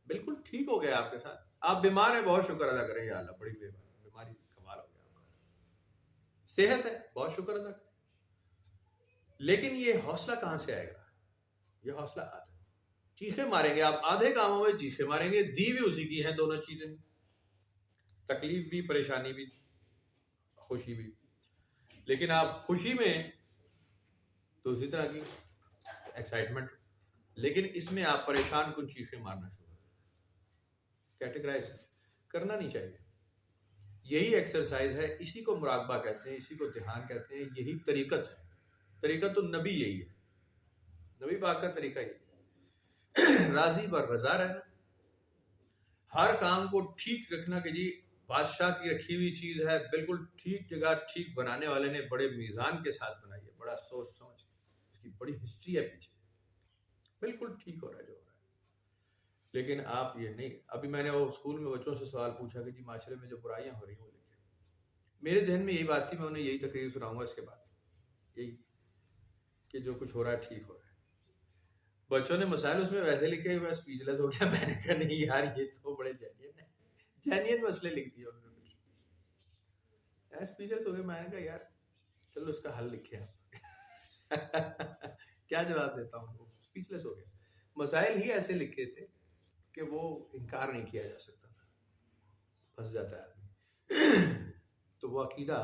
بالکل ٹھیک ہو گیا آپ کے ساتھ. آپ بیمار ہیں، بہت شکر ادا کریں، یا اللہ بڑی بیماری کمال ہو گیا آپ کا. صحت ہے، بہت شکر ادا کریں. لیکن یہ حوصلہ کہاں سے آئے گا؟ یہ حوصلہ آتا ہے چیخے ماریں گے آپ، آدھے کاموں میں چیخے ماریں گے. دی بھی اسی کی ہیں دونوں چیزیں، تکلیف بھی، پریشانی بھی، خوشی بھی. لیکن آپ خوشی میں تو اسی طرح کی ایکسائٹمنٹ، لیکن اس میں آپ پریشان کن چیخے مارنا شروع کیٹیگرائز کرنا نہیں چاہیے. یہی ایکسرسائز ہے، اسی کو مراقبہ کہتے ہیں، اسی کو دھیان کہتے ہیں. یہی طریقت ہے، طریقت النبی یہی ہے، نبی پاک کا طریقہ یہی ہے. راضی بر رضا رہنا، ہر کام کو ٹھیک رکھنا کہ جی بادشاہ کی رکھی ہوئی چیز ہے، بالکل ٹھیک جگہ ٹھیک. بنانے والے نے بڑے میزان کے ساتھ بنائی ہے، بڑا سوچ سمجھ، اس کی بڑی ہسٹری ہے پیچھے، بالکل ٹھیک ہو رہا ہے جو ہو رہا ہے. لیکن آپ یہ نہیں. ابھی میں نے وہ اسکول میں بچوں سے سوال پوچھا کہ جی معاشرے میں جو برائیاں ہو رہی ہیں وہ لکھیں. میرے ذہن میں یہی بات تھی، میں انہیں یہی تقریر سناؤں گا اس کے بعد، یہی کہ جو کچھ ہو رہا ہے ٹھیک ہو رہا ہے. بچوں نے مسائل اس میں ویسے لکھے ہوئے، اسپیچلیس ہو گیا. میں نے کہا نہیں یار یہ تو بڑے جینین مسئلے لکھ دیے انہوں نے، اسپیچلیس ہو گئے. میں نے کہا یار چلو اس کا حل لکھے آپ. کیا جواب دیتا ہوں، وہ اسپیچلیس ہو گیا. مسائل ہی ایسے لکھے تھے کہ وہ انکار نہیں کیا جا سکتا تھا، پھنس جاتا ہے آدمی. تو وہ عقیدہ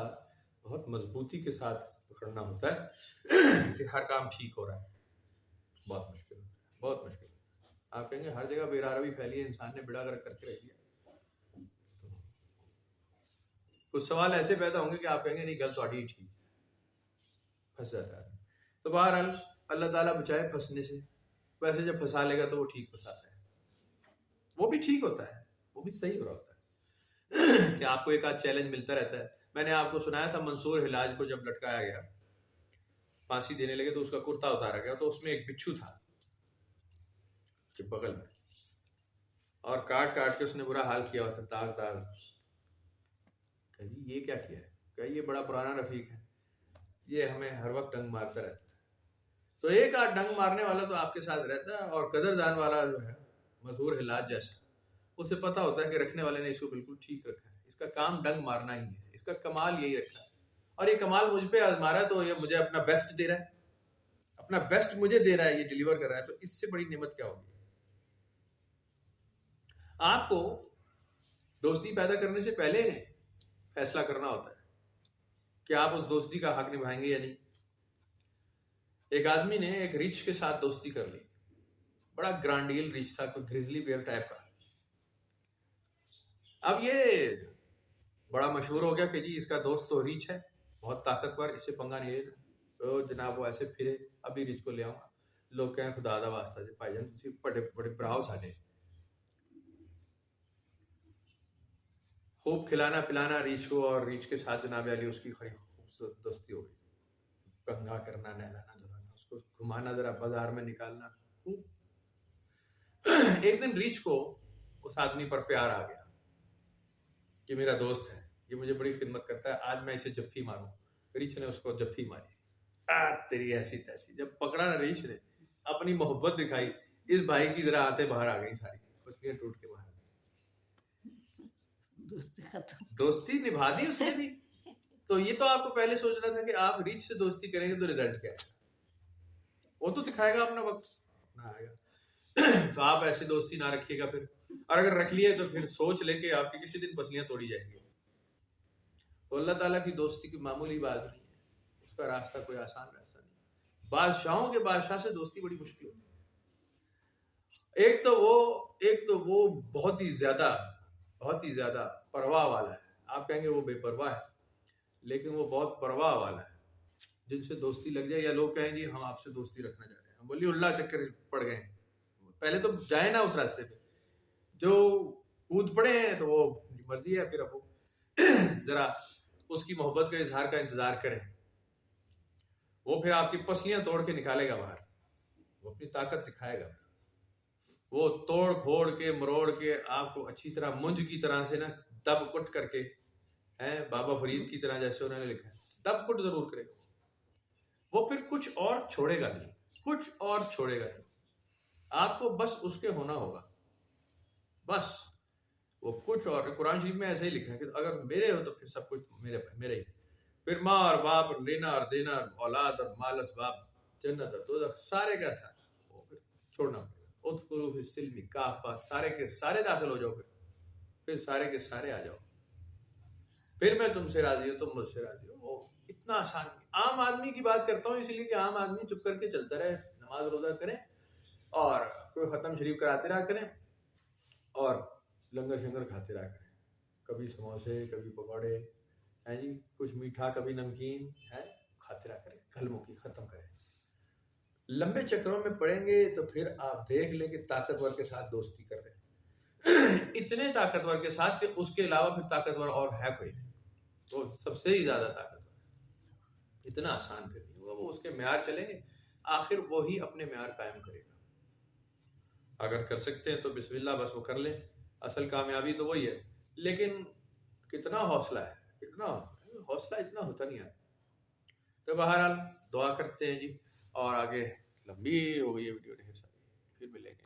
بہت مضبوطی کے ساتھ پکڑنا ہوتا ہے کہ ہر کام ٹھیک ہو رہا ہے. بہت مشکل ہوتا ہے، بہت مشکل ہوتا ہے. آپ کہیں گے ہر جگہ بے روی پھیلی ہے، انسان نے بڑا کر کے رکھ دیا. کچھ سوال ایسے پیدا ہوں گے کہ آپ کہیں گے نہیں گل تھوڑی ٹھیک، پھنس جاتا ہے. تو بہرحال اللہ تعالیٰ بچائے پھنسنے سے. ویسے جب پھنسا لے گا تو وہ ٹھیک پھنساتا ہے، وہ بھی ٹھیک ہوتا ہے، وہ بھی صحیح ہو رہا ہوتا ہے. کہ آپ کو ایک آدھ چیلنج ملتا رہتا ہے. میں نے آپ کو سنایا تھا منصور حلاج کو جب لٹکایا گیا، پھانسی دینے لگے تو اس کا کرتا اتارا گیا، تو اس میں ایک بچھو تھا بغل میں، اور کاٹ کاٹ کے اس نے برا حال کیا ہوا تھا، داغ داغ. کہ یہ کیا کیا ہے؟ کہ یہ بڑا پرانا رفیق ہے، یہ ہمیں ہر وقت ڈنگ مارتا رہتا ہے. تو ایک آدھ ڈنگ مارنے والا تو آپ کے ساتھ رہتا ہے، اور قدردان والا جو ہے منصور حلاج جیسا، اسے پتا ہوتا ہے کہ رکھنے والے نے اس کو بالکل ٹھیک رکھا ہے، اس کا کام ڈنگ مارنا ہی ہے، اس کا کمال یہی رکھا ہے، اور یہ کمال مجھ پہ آزما رہا ہے تو یہ مجھے اپنا بیسٹ دے رہا ہے، اپنا بیسٹ مجھے دے رہا ہے، یہ ڈیلیور کر رہا ہے. تو اس سے بڑی نعمت کیا ہوگی؟ آپ کو دوستی پیدا کرنے سے پہلے فیصلہ کرنا ہوتا ہے کہ آپ اس دوستی کا حق نبھائیں گے یا نہیں. ایک آدمی نے ایک ریچھ کے ساتھ دوستی کر لی، بڑا گرانڈیل ریچھ تھا، کوئی گریزلی بیئر ٹائپ کا. اب یہ بڑا مشہور ہو گیا کہ جی اس کا دوست تو ریچھ ہے، بہت طاقتور، اس سے پنگا نہیں لینا. تو جناب وہ ایسے پھرے، ابھی ریچھ کو لے آؤں گا. لوگ کہیں خدا دا واسطہ جی بھائی جان تسی بڑے بڑے براؤ ساڈے، خوب کھلانا پلانا ریچھ کو، اور ریچھ کے ساتھ جناب علی اس کی خری خوبصورت دوستی ہو گئی. کنگھا کرنا، نہلانا دھلانا، اس کو گھمانا، ذرا بازار میں نکالنا خوب. ایک دن ریچھ کو اس آدمی پر پیار آ گیا کہ میرا دوست ہے، یہ مجھے بڑی خدمت کرتا ہے، آج میں اسے جفی ماروں. ریچھ نے اس کو جفی ماری. تیری ایسی تیسی. جب پکڑا نا ریچھ نے اپنی محبت دکھائی, اس بھائی کی ذرا آتے باہر آ گئی ساری, پسلیاں ٹوٹ کے باہر. دوستی نبھا دی اس نے بھی. تو یہ تو آپ کو پہلے سوچنا تھا کہ آپ ریچھ سے دوستی کریں گے تو رزلٹ کیا ہے, وہ تو دکھائے گا اپنا وقت نہ آئے گا. تو آپ ایسی دوستی نہ رکھیے گا پھر, اور اگر رکھ لیے تو پھر سوچ لیں کہ آپ کی کسی دن پسلیاں توڑی جائیں گی. تو اللہ تعالیٰ کی دوستی کی معمولی بات نہیں ہے, اس کا راستہ کوئی آسان راستہ نہیں. بادشاہوں کے بادشاہ سے دوستی بڑی مشکل ہوتی ہے. ایک تو وہ بہت ہی زیادہ پرواہ والا ہے. آپ کہیں گے وہ بے پرواہ ہے, لیکن وہ بہت پرواہ والا ہے. جن سے دوستی لگ جائے, یا لوگ کہیں جی ہم آپ سے دوستی رکھنا چاہ رہے ہیں, ہم ولی اللہ چکر پڑ گئے ہیں, پہلے تو جائیں نا اس راستے پہ. جو کود پڑے ہیں تو وہ مرضی ہے, پھر اب وہ ذرا اس کی محبت کا اظہار کا انتظار کریں. وہ پھر آپ کی پسلیاں توڑ کے نکالے گا باہر, وہ اپنی طاقت دکھائے گا. وہ توڑ پھوڑ کے مروڑ کے آپ کو اچھی طرح منج کی طرح سے نا دب کٹ کر کے, بابا فرید کی طرح جیسے انہوں نے لکھا ہے, دب کٹ ضرور کرے گا. وہ پھر کچھ اور چھوڑے گا نہیں, آپ کو بس اس کے ہونا ہوگا. بس وہ کچھ اور, قرآن شریف میں ایسے ہی لکھا ہے کہ اگر میرے ہو تو پھر سب کچھ میرے ہی. پھر ماں اور باپ, لینا اور دینا, اولاد اور مال اسباب, جنت اور دوزخ, سارے کا سارا وہ پھر چھوڑنا پڑے گا. ادخلوا فی السلم کافہ, سارے کے سارے داخل ہو جاؤ, پھر سارے کے سارے آ جاؤ. پھر میں تم سے راضی ہوں, تم مجھ سے راضی ہو. وہ اتنا آسان نہیں. عام آدمی کی بات کرتا ہوں اس لیے کہ عام آدمی چپ کر کے چلتا رہے, نماز روزہ کریں اور کوئی ختم شریف کراتے رہا کریں اور لنگر شنگر کھاتے رہا کریں. کبھی سموسے, کبھی پکوڑے ہیں جی, کچھ میٹھا, کبھی نمکین ہے, کھاتے رہا کریں, کلموں کی ختم کریں. لمبے چکروں میں پڑیں گے تو پھر آپ دیکھ لیں کہ طاقتور کے ساتھ دوستی کر رہے ہیں, اتنے طاقتور کے ساتھ کہ اس کے علاوہ پھر طاقتور اور ہے کوئی نہیں, وہ سب سے ہی زیادہ طاقتور. اتنا آسان پھر نہیں ہوگا. وہ اس کے معیار چلیں گے, آخر وہی اپنے معیار قائم کرے گا. اگر کر سکتے ہیں تو بسم اللہ, بس وہ کر لیں, اصل کامیابی تو وہی ہے. لیکن کتنا حوصلہ ہے, حوصلہ اتنا ہوتا نہیں ہے. تو بہرحال دعا کرتے ہیں جی, اور آگے لمبی ہو گئی ہے ویڈیو, ڈھیر ساری, پھر ملیں گے.